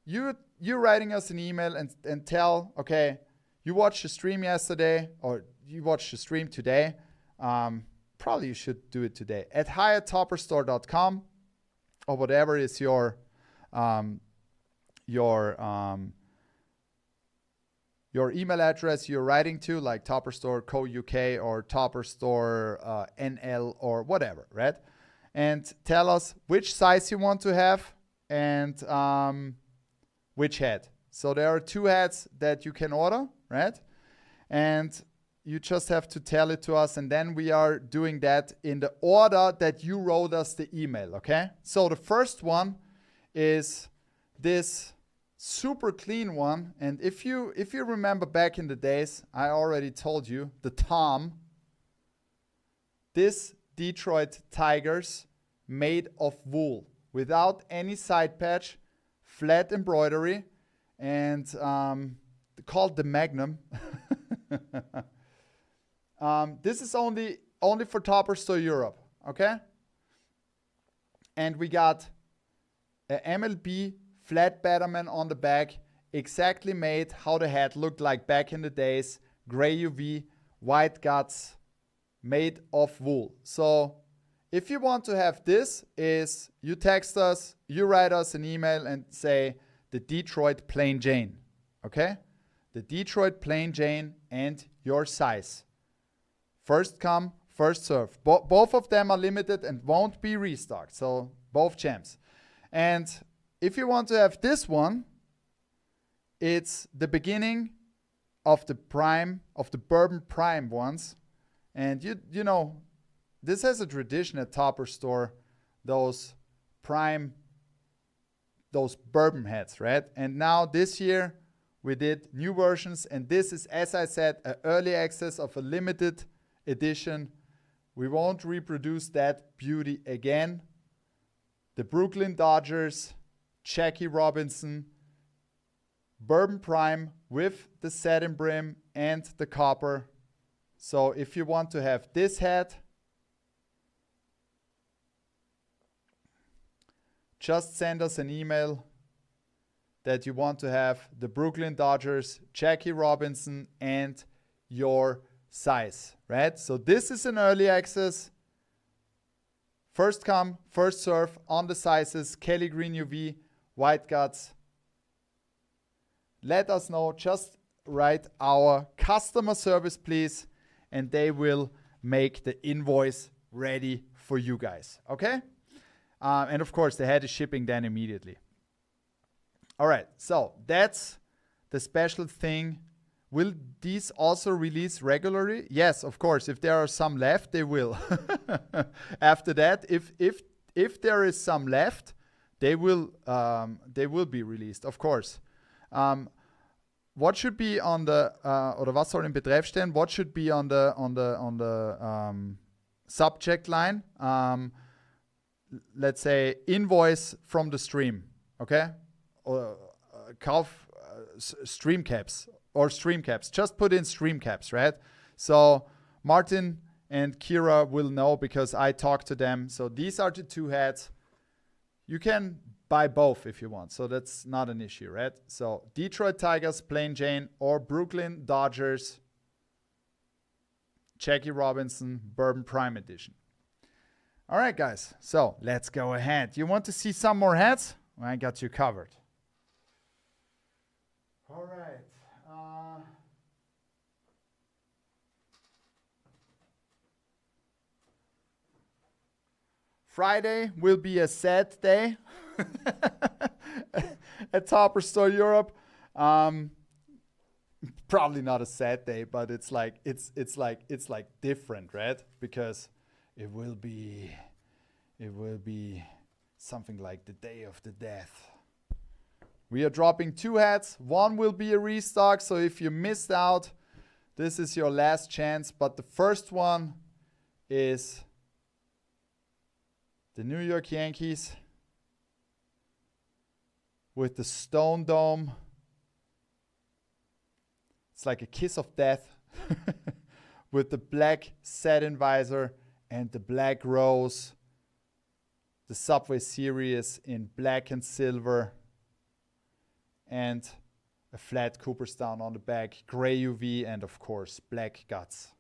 you're writing us an email and tell, okay, you watched the stream yesterday or you watched the stream today. Probably you should do it today at hi@topperstore.com or whatever is your email address you're writing to, like Topper Store Co. UK or Topper Store NL or whatever, right? And tell us which size you want to have and which hat. So there are two hats that you can order, right? And you just have to tell it to us, and then we are doing that in the order that you wrote us the email, okay? So the first one is this super clean one, and if you remember back in the days, I already told you, the Tom, this Detroit Tigers made of wool, without any side patch, flat embroidery, and called the Magnum. This is only for Topper Store Europe, okay? And we got a MLB flat Batterman on the back, exactly made how the hat looked like back in the days. Gray UV, white guts, made of wool. So if you want to have this, is you text us, you write us an email and say the Detroit Plain Jane, okay? The Detroit Plain Jane and your size. First come, first serve. Both of them are limited and won't be restocked. So both champs. And if you want to have this one, it's the beginning of the prime, of the bourbon prime ones. And you know, this has a tradition at Topper Store, those prime, those bourbon hats, right? And now this year we did new versions, and this is, as I said, an early access of a limited edition. We won't reproduce that beauty again. The Brooklyn Dodgers, Jackie Robinson, bourbon prime with the satin brim and the copper. So if you want to have this hat, just send us an email that you want to have the Brooklyn Dodgers, Jackie Robinson, and your size, right? So this is an early access. First come, first serve on the sizes, Kelly Green UV, white guts. Let us know, just write our customer service, please, and they will make the invoice ready for you guys, okay? And of course, the hat is shipping then immediately. All right, so that's the special thing. Will these also release regularly? Yes, of course. If there are some left, they will. After that, if there is some left, they will be released, of course. What should be on the oder was soll in Betreff stehen? What should be on the subject line? Let's say invoice from the stream, okay? Or Kauf stream caps. Or stream caps. Just put in stream caps, right? So Martin and Kira will know because I talked to them. So these are the two hats. You can buy both if you want. So that's not an issue, right? So Detroit Tigers, Plain Jane, or Brooklyn Dodgers, Jackie Robinson, Bourbon Prime Edition. All right, guys. So let's go ahead. You want to see some more hats? Well, I got you covered. All right. Friday will be a sad day at Topper Store Europe. Probably not a sad day, but it's like different, right? Because it will be something like the day of the death. We are dropping two hats. One will be a restock, so if you missed out, this is your last chance. But the first one is the New York Yankees with the Stone Dome. It's like a kiss of death with the black satin visor and the black rose. The Subway Series in black and silver. And a flat Cooperstown on the back, gray UV, and of course, black guts.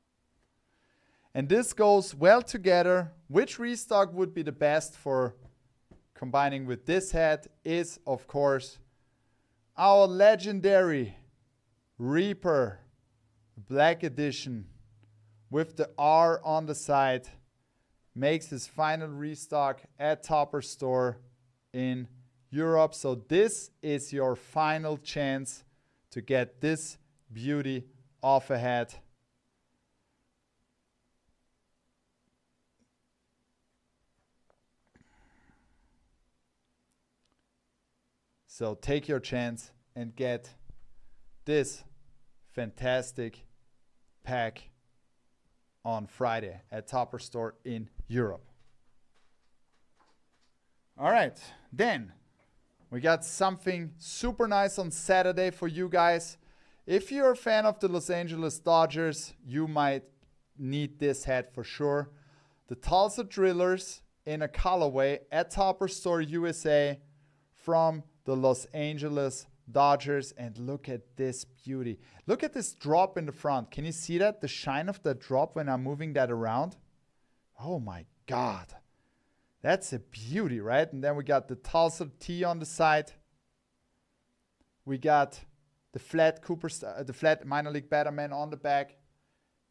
And this goes well together. Which restock would be the best for combining with this hat is, of course, our legendary Reaper Black Edition with the R on the side. Makes his final restock at Topper Store in Europe. So this is your final chance to get this beauty off a hat. So take your chance and get this fantastic pack on Friday at Topper Store in Europe. All right, then we got something super nice on Saturday for you guys. If you're a fan of the Los Angeles Dodgers, you might need this hat for sure. The Tulsa Drillers in a colorway at Topper Store USA from the Los Angeles Dodgers. And look at this beauty. Look at this drop in the front. Can you see that? The shine of that drop when I'm moving that around. Oh my God. That's a beauty, right? And then we got the Tulsa T on the side. We got the flat the flat minor league Batterman on the back.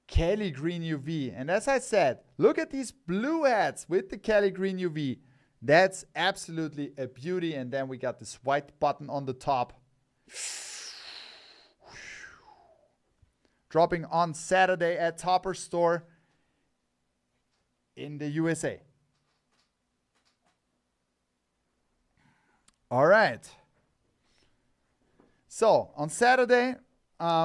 Kelly Green UV. And as I said, look at these blue hats with the Kelly Green UV. That's absolutely a beauty. And then we got this white button on the top. Dropping on Saturday at Topper Store in the USA. All right. So on Saturday,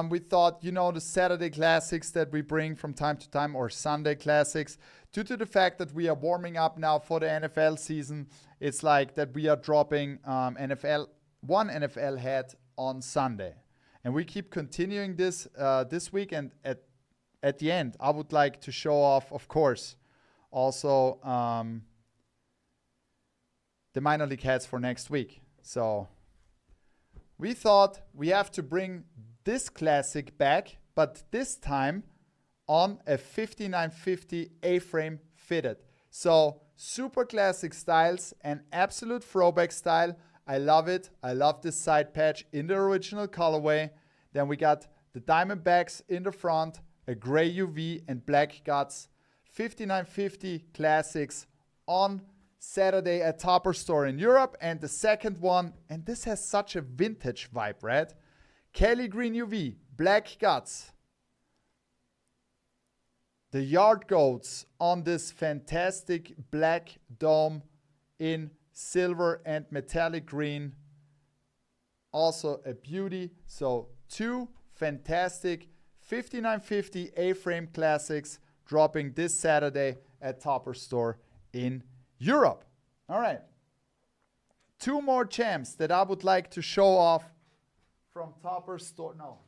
we thought, the Saturday classics that we bring from time to time, or Sunday classics, due to the fact that we are warming up now for the NFL season, it's like that we are dropping one NFL hat on Sunday. And we keep continuing this this week. And at the end, I would like to show off, of course, also the minor league hats for next week. So we thought we have to bring this classic back, but this time on a 5950 A-frame fitted. So super classic styles, an absolute throwback style. I love it. I love this side patch in the original colorway. Then we got the Diamondbacks in the front, a gray UV and black guts. 5950 classics on Saturday at Topper Store in Europe. And the second one, and this has such a vintage vibe, right? Kelly Green UV, black guts. The Yard Goats on this fantastic black dome in silver and metallic green. Also a beauty. So two fantastic 5950 A-frame classics dropping this Saturday at Topper Store in Europe. All right. Two more champs that I would like to show off from Topper Store. No.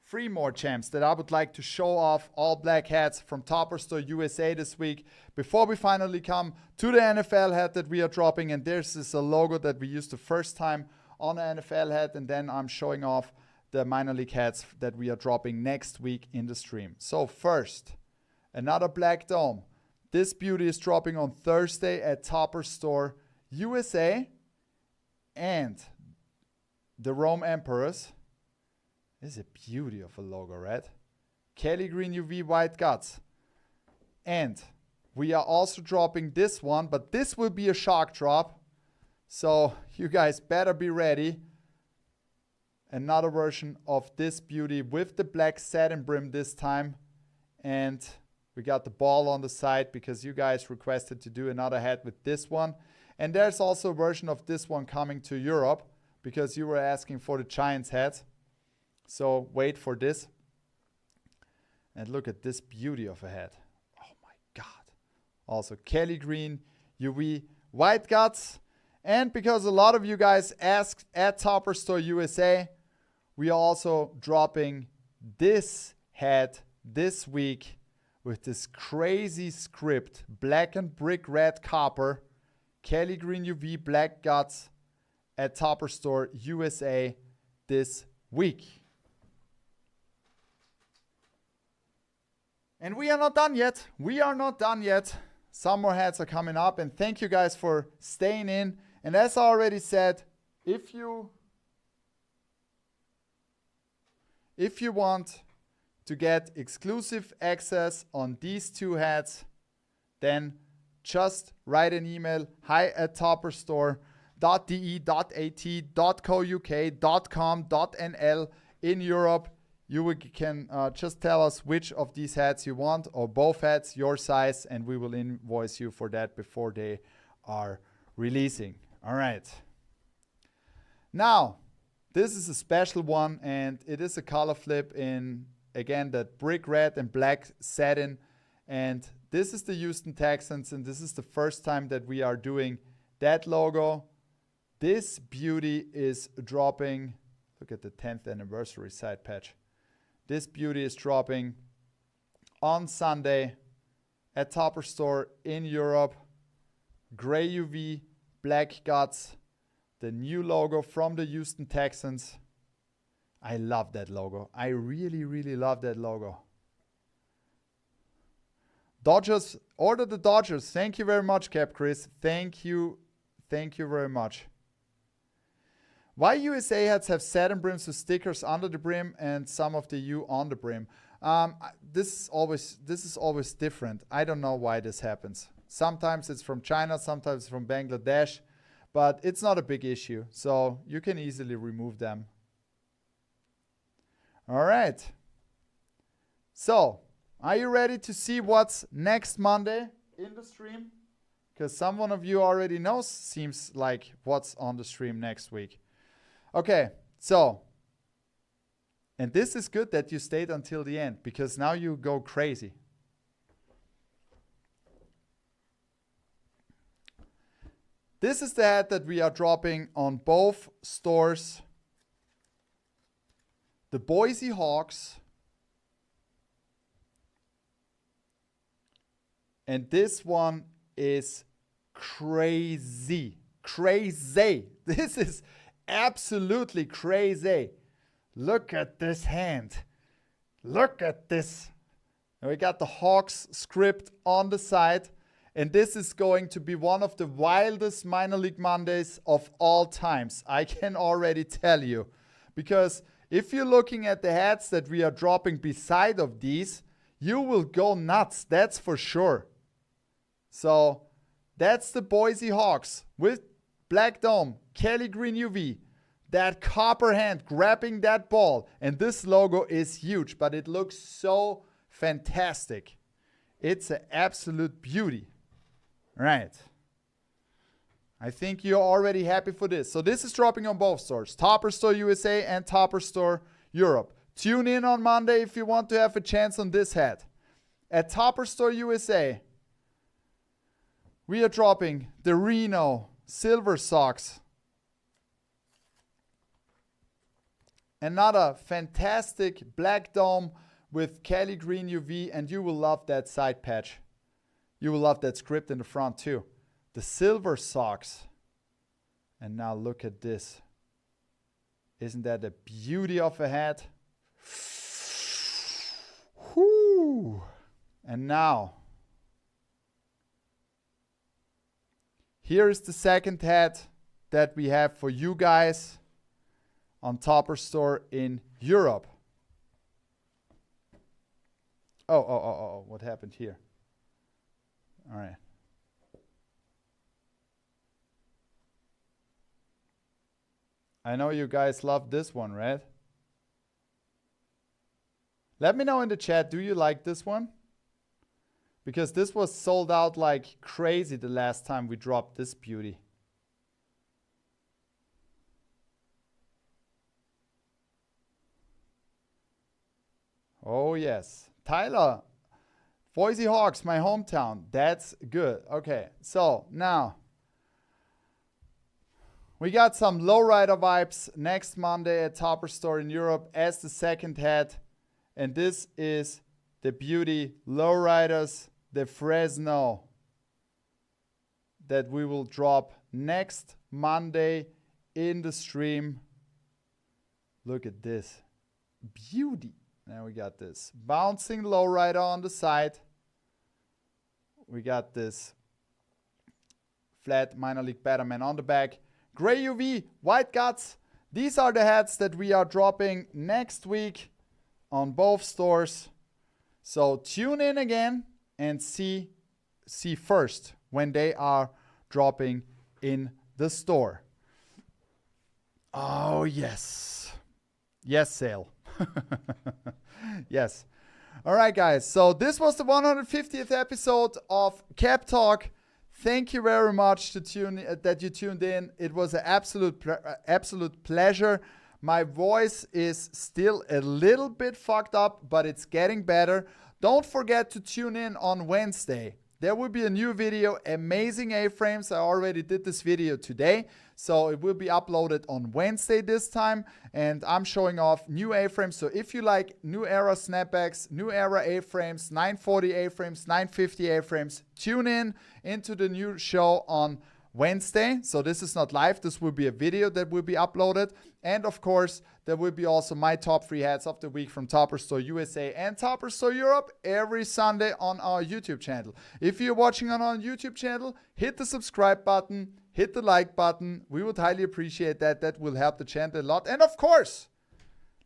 Three more champs that I would like to show off, all black hats from Topper Store USA this week, before we finally come to the NFL hat that we are dropping. And this is a logo that we used the first time on the NFL hat, and then I'm showing off the minor league hats that we are dropping next week in the stream. So first, another black dome. This beauty is dropping on Thursday at Topper Store USA. And the Rome Emperors. This is a beauty of a logo, right? Kelly Green UV white guts. And we are also dropping this one, but this will be a shock drop. So you guys better be ready. Another version of this beauty with the black satin brim this time. And we got the ball on the side because you guys requested to do another hat with this one. And there's also a version of this one coming to Europe because you were asking for the Giants hat. So wait for this. And look at this beauty of a hat. Oh my God. Also Kelly Green UV white guts. And because a lot of you guys asked at Topper Store USA, we are also dropping this hat this week with this crazy script, black and brick red copper, Kelly Green UV black guts at Topper Store USA this week. And we are not done yet. We are not done yet. Some more hats are coming up. And thank you guys for staying in. And as I already said, if you want to get exclusive access on these two hats, then just write an email, hi@topperstore.de.at.co.uk.com.nl in Europe. You can just tell us which of these hats you want, or both hats, your size, and we will invoice you for that before they are releasing. All right. Now, this is a special one, and it is a color flip in, again, that brick red and black satin. And this is the Houston Texans, and this is the first time that we are doing that logo. This beauty is dropping. Look at the 10th anniversary side patch. This beauty is dropping on Sunday at Topper Store in Europe. Gray UV, black guts, the new logo from the Houston Texans. I love that logo. I really, really love that logo. Dodgers, order the Dodgers. Thank you very much, Cap Chris. Thank you very much. Why USA hats have satin brims with stickers under the brim and some of the U on the brim? This is always different. I don't know why this happens. Sometimes it's from China, sometimes from Bangladesh, but it's not a big issue. So you can easily remove them. All right. So, are you ready to see what's next Monday in the stream? Because someone of you already knows, seems like, what's on the stream next week. Okay, so, and this is good that you stayed until the end, because now you go crazy. This is the hat that we are dropping on both stores. The Boise Hawks. And this one is crazy. Crazy. This is absolutely crazy. Look at this hand. Look at this. And we got the Hawks script on the side. And this is going to be one of the wildest minor league Mondays of all times. I can already tell you. Because if you're looking at the hats that we are dropping beside of these, you will go nuts. That's for sure. So that's the Boise Hawks with black dome, Kelly green UV, that copper hand grabbing that ball. And this logo is huge, but it looks so fantastic. It's an absolute beauty. Right. I think you're already happy for this. So this is dropping on both stores, Topper Store USA and Topper Store Europe. Tune in on Monday if you want to have a chance on this hat. At Topper Store USA, we are dropping the Reno Silver Sox. Another fantastic black dome with Kelly green UV, and you will love that side patch. You will love that script in the front too. The Silver Sox. And now look at this. Isn't that a beauty of a hat? Whoo! And now, here is the second hat that we have for you guys on Topper Store in Europe. Oh, what happened here? All right. I know you guys love this one, right? Let me know in the chat, do you like this one? Because this was sold out like crazy the last time we dropped this beauty. Oh yes. Tyler, Boise Hawks, my hometown. That's good. Okay, so now we got some lowrider vibes next Monday at Topper Store in Europe as the second hat. And this is the beauty lowriders, the Fresno, that we will drop next Monday in the stream. Look at this. Beauty. Now we got this bouncing lowrider on the side. We got this flat minor league Batterman on the back. Gray UV, white guts. These are the hats that we are dropping next week on both stores. So tune in again and see first when they are dropping in the store. Oh, yes. Yes, sale. Yes. All right, guys. So this was the 150th episode of Cap Talk. Thank you very much that you tuned in. It was an absolute pleasure. My voice is still a little bit fucked up, but it's getting better. Don't forget to tune in on Wednesday. there will be a new video, amazing A-frames. I already did this video today, so it will be uploaded on Wednesday this time, and I'm showing off new A-frames. So if you like new era snapbacks, new era A-frames, 940 A-frames, 950 A-frames, tune in into the new show on Wednesday. So this is not live, this will be a video that will be uploaded. And of course, there will be also my top 3 hats of the week from Topper Store USA and Topper Store Europe every Sunday on our YouTube channel. If you're watching on our YouTube channel, hit the subscribe button, hit the like button. We would highly appreciate that. That will help the channel a lot. And of course,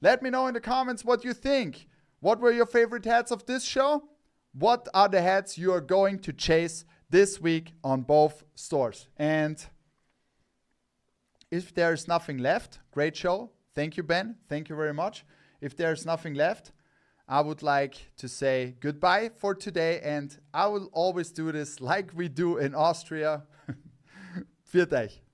let me know in the comments what you think. What were your favorite hats of this show? What are the hats you are going to chase this week on both stores? And if there is nothing left, great show. Thank you, Ben. Thank you very much. If there's nothing left, I would like to say goodbye for today. And I will always do this like we do in Austria. Viert euch.